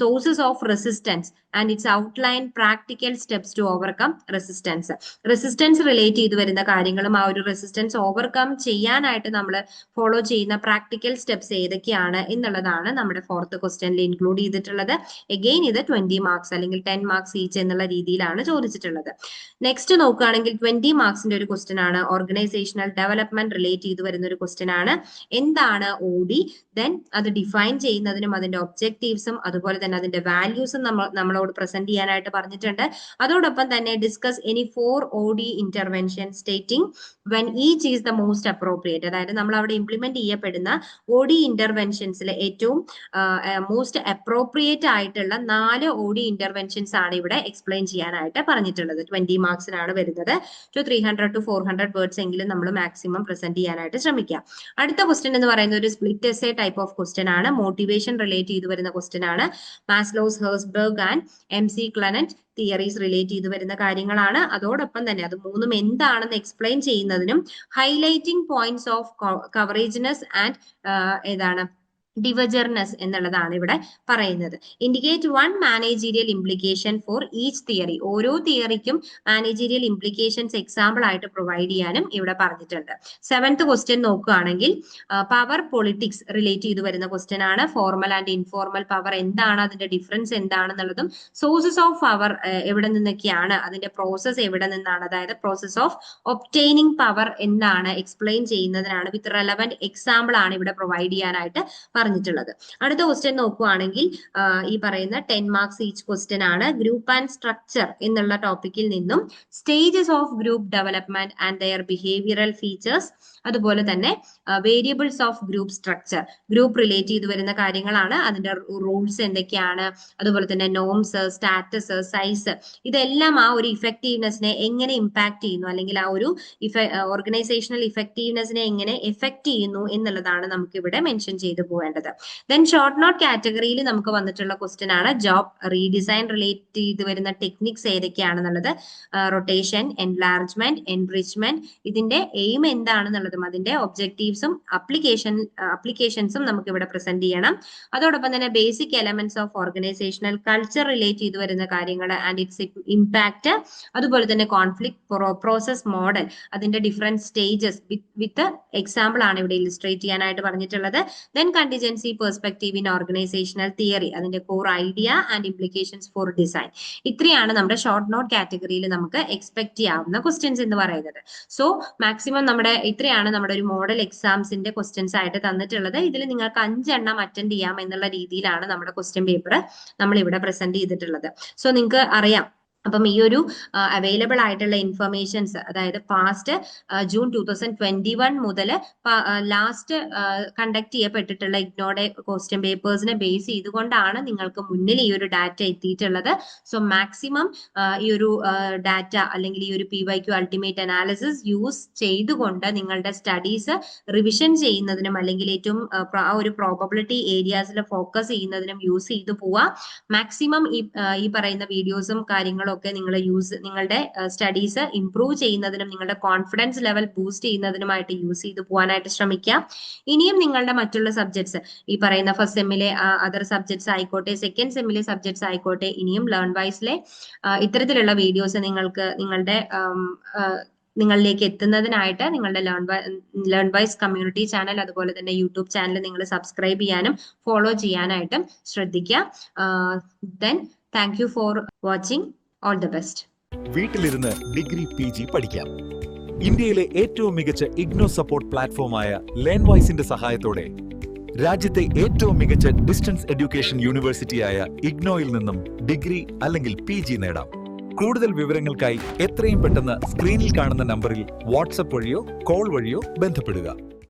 S2: sources of resistance and its outline practical steps to overcome resistance. Resistance relate ചെയ്ത് വരുന്ന കാര്യങ്ങളും ആ ഒരു റെസിസ്റ്റൻസ് ഓവർകം ചെയ്യാനായിട്ട് നമ്മൾ ഫോളോ ചെയ്യുന്ന പ്രാക്ടിക്കൽ സ്റ്റെപ്സ് ഏതൊക്കെയാണ് എന്നുള്ളതാണ് നമ്മുടെ ഫോർത്ത് ക്വസ്റ്റ്യനിൽ ഇൻക്ലൂഡ് ചെയ്തിട്ടുള്ളത്. എഗെയിൻ ഇത് 20 മാർക്സ് അല്ലെങ്കിൽ 10 മാർക്സ് ഈച്ച് എന്നുള്ള രീതിയിലാണ് ചോദിച്ചിട്ടുള്ളത്. നെക്സ്റ്റ് നോക്കുകയാണെങ്കിൽ 20 മാർക്സിന്റെ ഒരു ക്വസ്റ്റ്യൻ ആണ്. ഓർഗനൈസേഷണൽ ഡെവലപ്മെന്റ് റിലേറ്റ് ചെയ്ത് വരുന്ന ഒരു ക്വസ്റ്റ്യൻ ആണ്. എന്താണ് OD? ദെൻ അത് ഡിഫൈൻ ചെയ്യുന്നതിനും അതിന്റെ ഒബ്ജക്റ്റീവ്സും അതുപോലെ തന്നെ അതിന്റെ വാല്യൂസും നമ്മളോട് പ്രസന്റ് ചെയ്യാനായിട്ട് പറഞ്ഞിട്ടുണ്ട്. അതോടൊപ്പം തന്നെ discuss any 4 OD intervention stating when each is the most appropriate. അതായത് നമ്മൾ അവിടെ ഇംപ്ലിമെന്റ് ചെയ്യപ്പെടുന്ന OD ഇന്റർവെൻഷൻസിൽ ഏറ്റവും മോസ്റ്റ് അപ്രോപ്രിയേറ്റ് ആയിട്ടുള്ള 4 OD ഇന്റർവെൻഷൻസ് ആണ് ഇവിടെ എക്സ്പ്ലെയിൻ ചെയ്യാനായിട്ട് പറഞ്ഞിട്ടുള്ളത്. 20 മാർക്സിനാണ് വരുന്നത്. 300 to 400 വേർഡ്സ് എങ്കിലും നമ്മൾ മാക്സിമം പ്രസന്റ് ചെയ്യാനായിട്ട് ശ്രമിക്കാം. അടുത്ത ക്വസ്റ്റ്യൻ എന്ന് പറയുന്നത് ഒരു split essay type of question ആണ്. മോട്ടിവേഷൻ റിലേറ്റ് ചെയ്ത് വരുന്ന ക്വസ്റ്റ്യൻ ആണ്. Maslow's, Herzberg and MC Clelland theories relate ചെയ്ത് വരുന്ന കാര്യങ്ങളാണ്. അതോടൊപ്പം തന്നെ അത് മൂന്നും എന്താണെന്ന് എക്സ്പ്ലെയിൻ ചെയ്യുന്നതിനും ഹൈലൈറ്റിംഗ് പോയിന്റ്സ് ഓഫ് കവറേജ്നെസ് ആൻഡ് ഏതാണ് ഡിവജർനെസ് എന്നുള്ളതാണ് ഇവിടെ പറയുന്നത്. Indicate 1 managerial implication for each theory. ഓരോ തിയറിക്കും മാനേജീരിയൽ ഇംപ്ലിക്കേഷൻസ് എക്സാമ്പിൾ ആയിട്ട് പ്രൊവൈഡ് ചെയ്യാനും ഇവിടെ പറഞ്ഞിട്ടുണ്ട്. 7th ക്വസ്റ്റ്യൻ നോക്കുകയാണെങ്കിൽ പവർ പൊളിറ്റിക്സ് റിലേറ്റ് ചെയ്ത് വരുന്ന ക്വസ്റ്റ്യൻ ആണ്. ഫോർമൽ ആൻഡ് ഇൻഫോർമൽ പവർ എന്താണ്, അതിന്റെ ഡിഫറൻസ് എന്താണെന്നുള്ളതും സോഴ്സസ് ഓഫ് പവർ എവിടെ നിന്നൊക്കെയാണ്, അതിന്റെ പ്രോസസ് എവിടെ നിന്നാണ്, അതായത് പ്രോസസ് ഓഫ് ഒബ്റ്റെയിനിങ് പവർ എന്താണ് എക്സ്പ്ലെയിൻ ചെയ്യുന്നതിനാണ് വിത്ത് റെലവന്റ് എക്സാമ്പിൾ ആണ് ഇവിടെ പ്രൊവൈഡ് ചെയ്യാനായിട്ട് പറഞ്ഞിട്ടുള്ളത്. അടുത്ത ക്വസ്റ്റ്യൻ നോക്കുകയാണെങ്കിൽ ഈ പറയുന്ന 10 മാർക്സ് ഈച്ച് ക്വസ്റ്റ്യൻ ആണ്. ഗ്രൂപ്പ് ആൻഡ് സ്ട്രക്ചർ എന്നുള്ള ടോപ്പിക്കിൽ നിന്നും stages of group development and their behavioural features, അതുപോലെ തന്നെ variables of group structure, group relate ചെയ്ത് വരുന്ന കാര്യങ്ങളാണ്. അതിന്റെ റൂൾസ് എന്തൊക്കെയാണ്, അതുപോലെ തന്നെ നോംസ്, സ്റ്റാറ്റസ്, സൈസ്, ഇതെല്ലാം ആ ഒരു ഇഫക്റ്റീവ്നെസ്സിനെ എങ്ങനെ ഇമ്പാക്ട് ചെയ്യുന്നു അല്ലെങ്കിൽ ആ ഒരു ഓർഗനൈസേഷണൽ ഇഫക്റ്റീവ്നെസ്സിനെ എങ്ങനെ എഫക്ട് ചെയ്യുന്നു എന്നുള്ളതാണ് നമുക്ക് ഇവിടെ മെൻഷൻ ചെയ്തു പോവേണ്ടത്. ദെൻ ഷോർട്ട് നോട്ട് കാറ്റഗറിയിൽ നമുക്ക് വന്നിട്ടുള്ള ക്വസ്റ്റ്യൻ ആണ് ജോബ് റീഡിസൈൻ റിലേറ്റ് ചെയ്ത് വരുന്ന ടെക്നിക്സ് ഏതൊക്കെയാണെന്നുള്ളത്. റൊട്ടേഷൻ, എൻലാർജ്മെന്റ്, എൻറിച്ച്മെന്റ്, ഇതിന്റെ എയിം എന്താണെന്നുള്ളതും അതിന്റെ ഒബ്ജക്റ്റീവ്സും അപ്ലിക്കേഷൻസും നമുക്ക് ഇവിടെ പ്രസന്റ് ചെയ്യണം. അതോടൊപ്പം തന്നെ basic elements of organisational culture relate ചെയ്ത് വരുന്ന കാര്യങ്ങൾ ആൻഡ് ഇറ്റ്സ് ഇമ്പാക്ട്, അതുപോലെ തന്നെ കോൺഫ്ലിക്ട് പ്രോസസ് മോഡൽ, അതിന്റെ ഡിഫറെന്റ് സ്റ്റേജസ് വിത്ത് എക്സാമ്പിൾ ആണ് ഇവിടെ ഇലിസ്ട്രേറ്റ് ചെയ്യാനായിട്ട് പറഞ്ഞിട്ടുള്ളത്. Then contingent agency perspective in organisational theory, അതിന്റെ core idea and implications for design. ഇത്രയാണ് നമ്മുടെ ഷോർട്ട് നോട്ട് കാറ്റഗറിയിൽ നമുക്ക് എക്സ്പെക്ട് ചെയ്യാവുന്ന ക്വസ്റ്റ്യൻസ് എന്ന് പറയുന്നത്. സോ മാക്സിമം ഇത്രയാണ് നമ്മുടെ ഒരു മോഡൽ എക്സാംസിന്റെ ക്വസ്റ്റ്യൻസ് ആയിട്ട് തന്നിട്ടുള്ളത്. ഇതിൽ നിങ്ങൾക്ക് 5 എണ്ണം അറ്റൻഡ് ചെയ്യാം എന്നുള്ള രീതിയിലാണ് നമ്മുടെ ക്വസ്റ്റ്യൻ പേപ്പർ നമ്മൾ ഇവിടെ പ്രസന്റ് ചെയ്തിട്ടുള്ളത്. സോ നിങ്ങൾക്ക് അറിയാം, അപ്പം ഈ ഒരു അവൈലബിൾ ആയിട്ടുള്ള ഇൻഫർമേഷൻസ്, അതായത് പാസ്റ്റ് ജൂൺ 2021 മുതൽ ലാസ്റ്റ് കണ്ടക്ട് ചെയ്യപ്പെട്ടിട്ടുള്ള ഇഗ്നോയുടെ ക്വസ്റ്റ്യൻ പേപ്പേഴ്സിനെ ബേസ് ചെയ്തുകൊണ്ടാണ് നിങ്ങൾക്ക് മുന്നിൽ ഈ ഒരു ഡാറ്റ എത്തിയിട്ടുള്ളത്. സോ മാക്സിമം ഈ ഒരു ഡാറ്റ അല്ലെങ്കിൽ ഈ ഒരു PYQ അൾട്ടിമേറ്റ് അനാലിസിസ് യൂസ് ചെയ്തുകൊണ്ട് നിങ്ങളുടെ സ്റ്റഡീസ് റിവിഷൻ ചെയ്യുന്നതിനും അല്ലെങ്കിൽ ഏറ്റവും ആ ഒരു പ്രോബബിലിറ്റി ഏരിയാസിൽ ഫോക്കസ് ചെയ്യുന്നതിനും യൂസ് ചെയ്തു പോവുക. മാക്സിമം ഈ പറയുന്ന വീഡിയോസും കാര്യങ്ങളും ഒക്കെ നിങ്ങളുടെ സ്റ്റഡീസ് ഇംപ്രൂവ് ചെയ്യുന്നതിനും നിങ്ങളുടെ കോൺഫിഡൻസ് ലെവൽ ബൂസ്റ്റ് ചെയ്യുന്നതിനുമായിട്ട് യൂസ് ചെയ്ത് പോകാനായിട്ട് ശ്രമിക്കുക. ഇനിയും നിങ്ങളുടെ മറ്റുള്ള സബ്ജക്ട്സ്, ഈ പറയുന്ന ഫസ്റ്റ് സെമ്മിലെ അതർ സബ്ജക്ട്സ് ആയിക്കോട്ടെ, സെക്കൻഡ് സെമ്മിലെ സബ്ജക്ട്സ് ആയിക്കോട്ടെ, ഇനിയും ലേൺ വൈസിലെ ഇത്തരത്തിലുള്ള വീഡിയോസ് നിങ്ങളിലേക്ക് എത്തുന്നതിനായിട്ട് നിങ്ങളുടെ ലേൺ വൈസ് കമ്മ്യൂണിറ്റി ചാനൽ, അതുപോലെ തന്നെ യൂട്യൂബ് ചാനൽ നിങ്ങൾ സബ്സ്ക്രൈബ് ചെയ്യാനും ഫോളോ ചെയ്യാനായിട്ടും ശ്രദ്ധിക്കുക. Then thank you for watching. All the best.
S3: വീട്ടിലിരുന്ന് ഡിഗ്രി PG പഠിക്കാം. ഇന്ത്യയിലെ ഏറ്റവും മികച്ച ഇഗ്നോ സപ്പോർട്ട് പ്ലാറ്റ്ഫോമായ ലേൺവൈസിന്റെ സഹായത്തോടെ രാജ്യത്തെ ഏറ്റവും മികച്ച ഡിസ്റ്റൻസ് എഡ്യൂക്കേഷൻ യൂണിവേഴ്സിറ്റിയായ ഇഗ്നോയിൽ നിന്നും ഡിഗ്രി അല്ലെങ്കിൽ PG നേടാം. കൂടുതൽ വിവരങ്ങൾക്കായി എത്രയും പെട്ടെന്ന് സ്ക്രീനിൽ കാണുന്ന നമ്പറിൽ വാട്സ്ആപ്പ് വഴിയോ കോൾ വഴിയോ ബന്ധപ്പെടുക.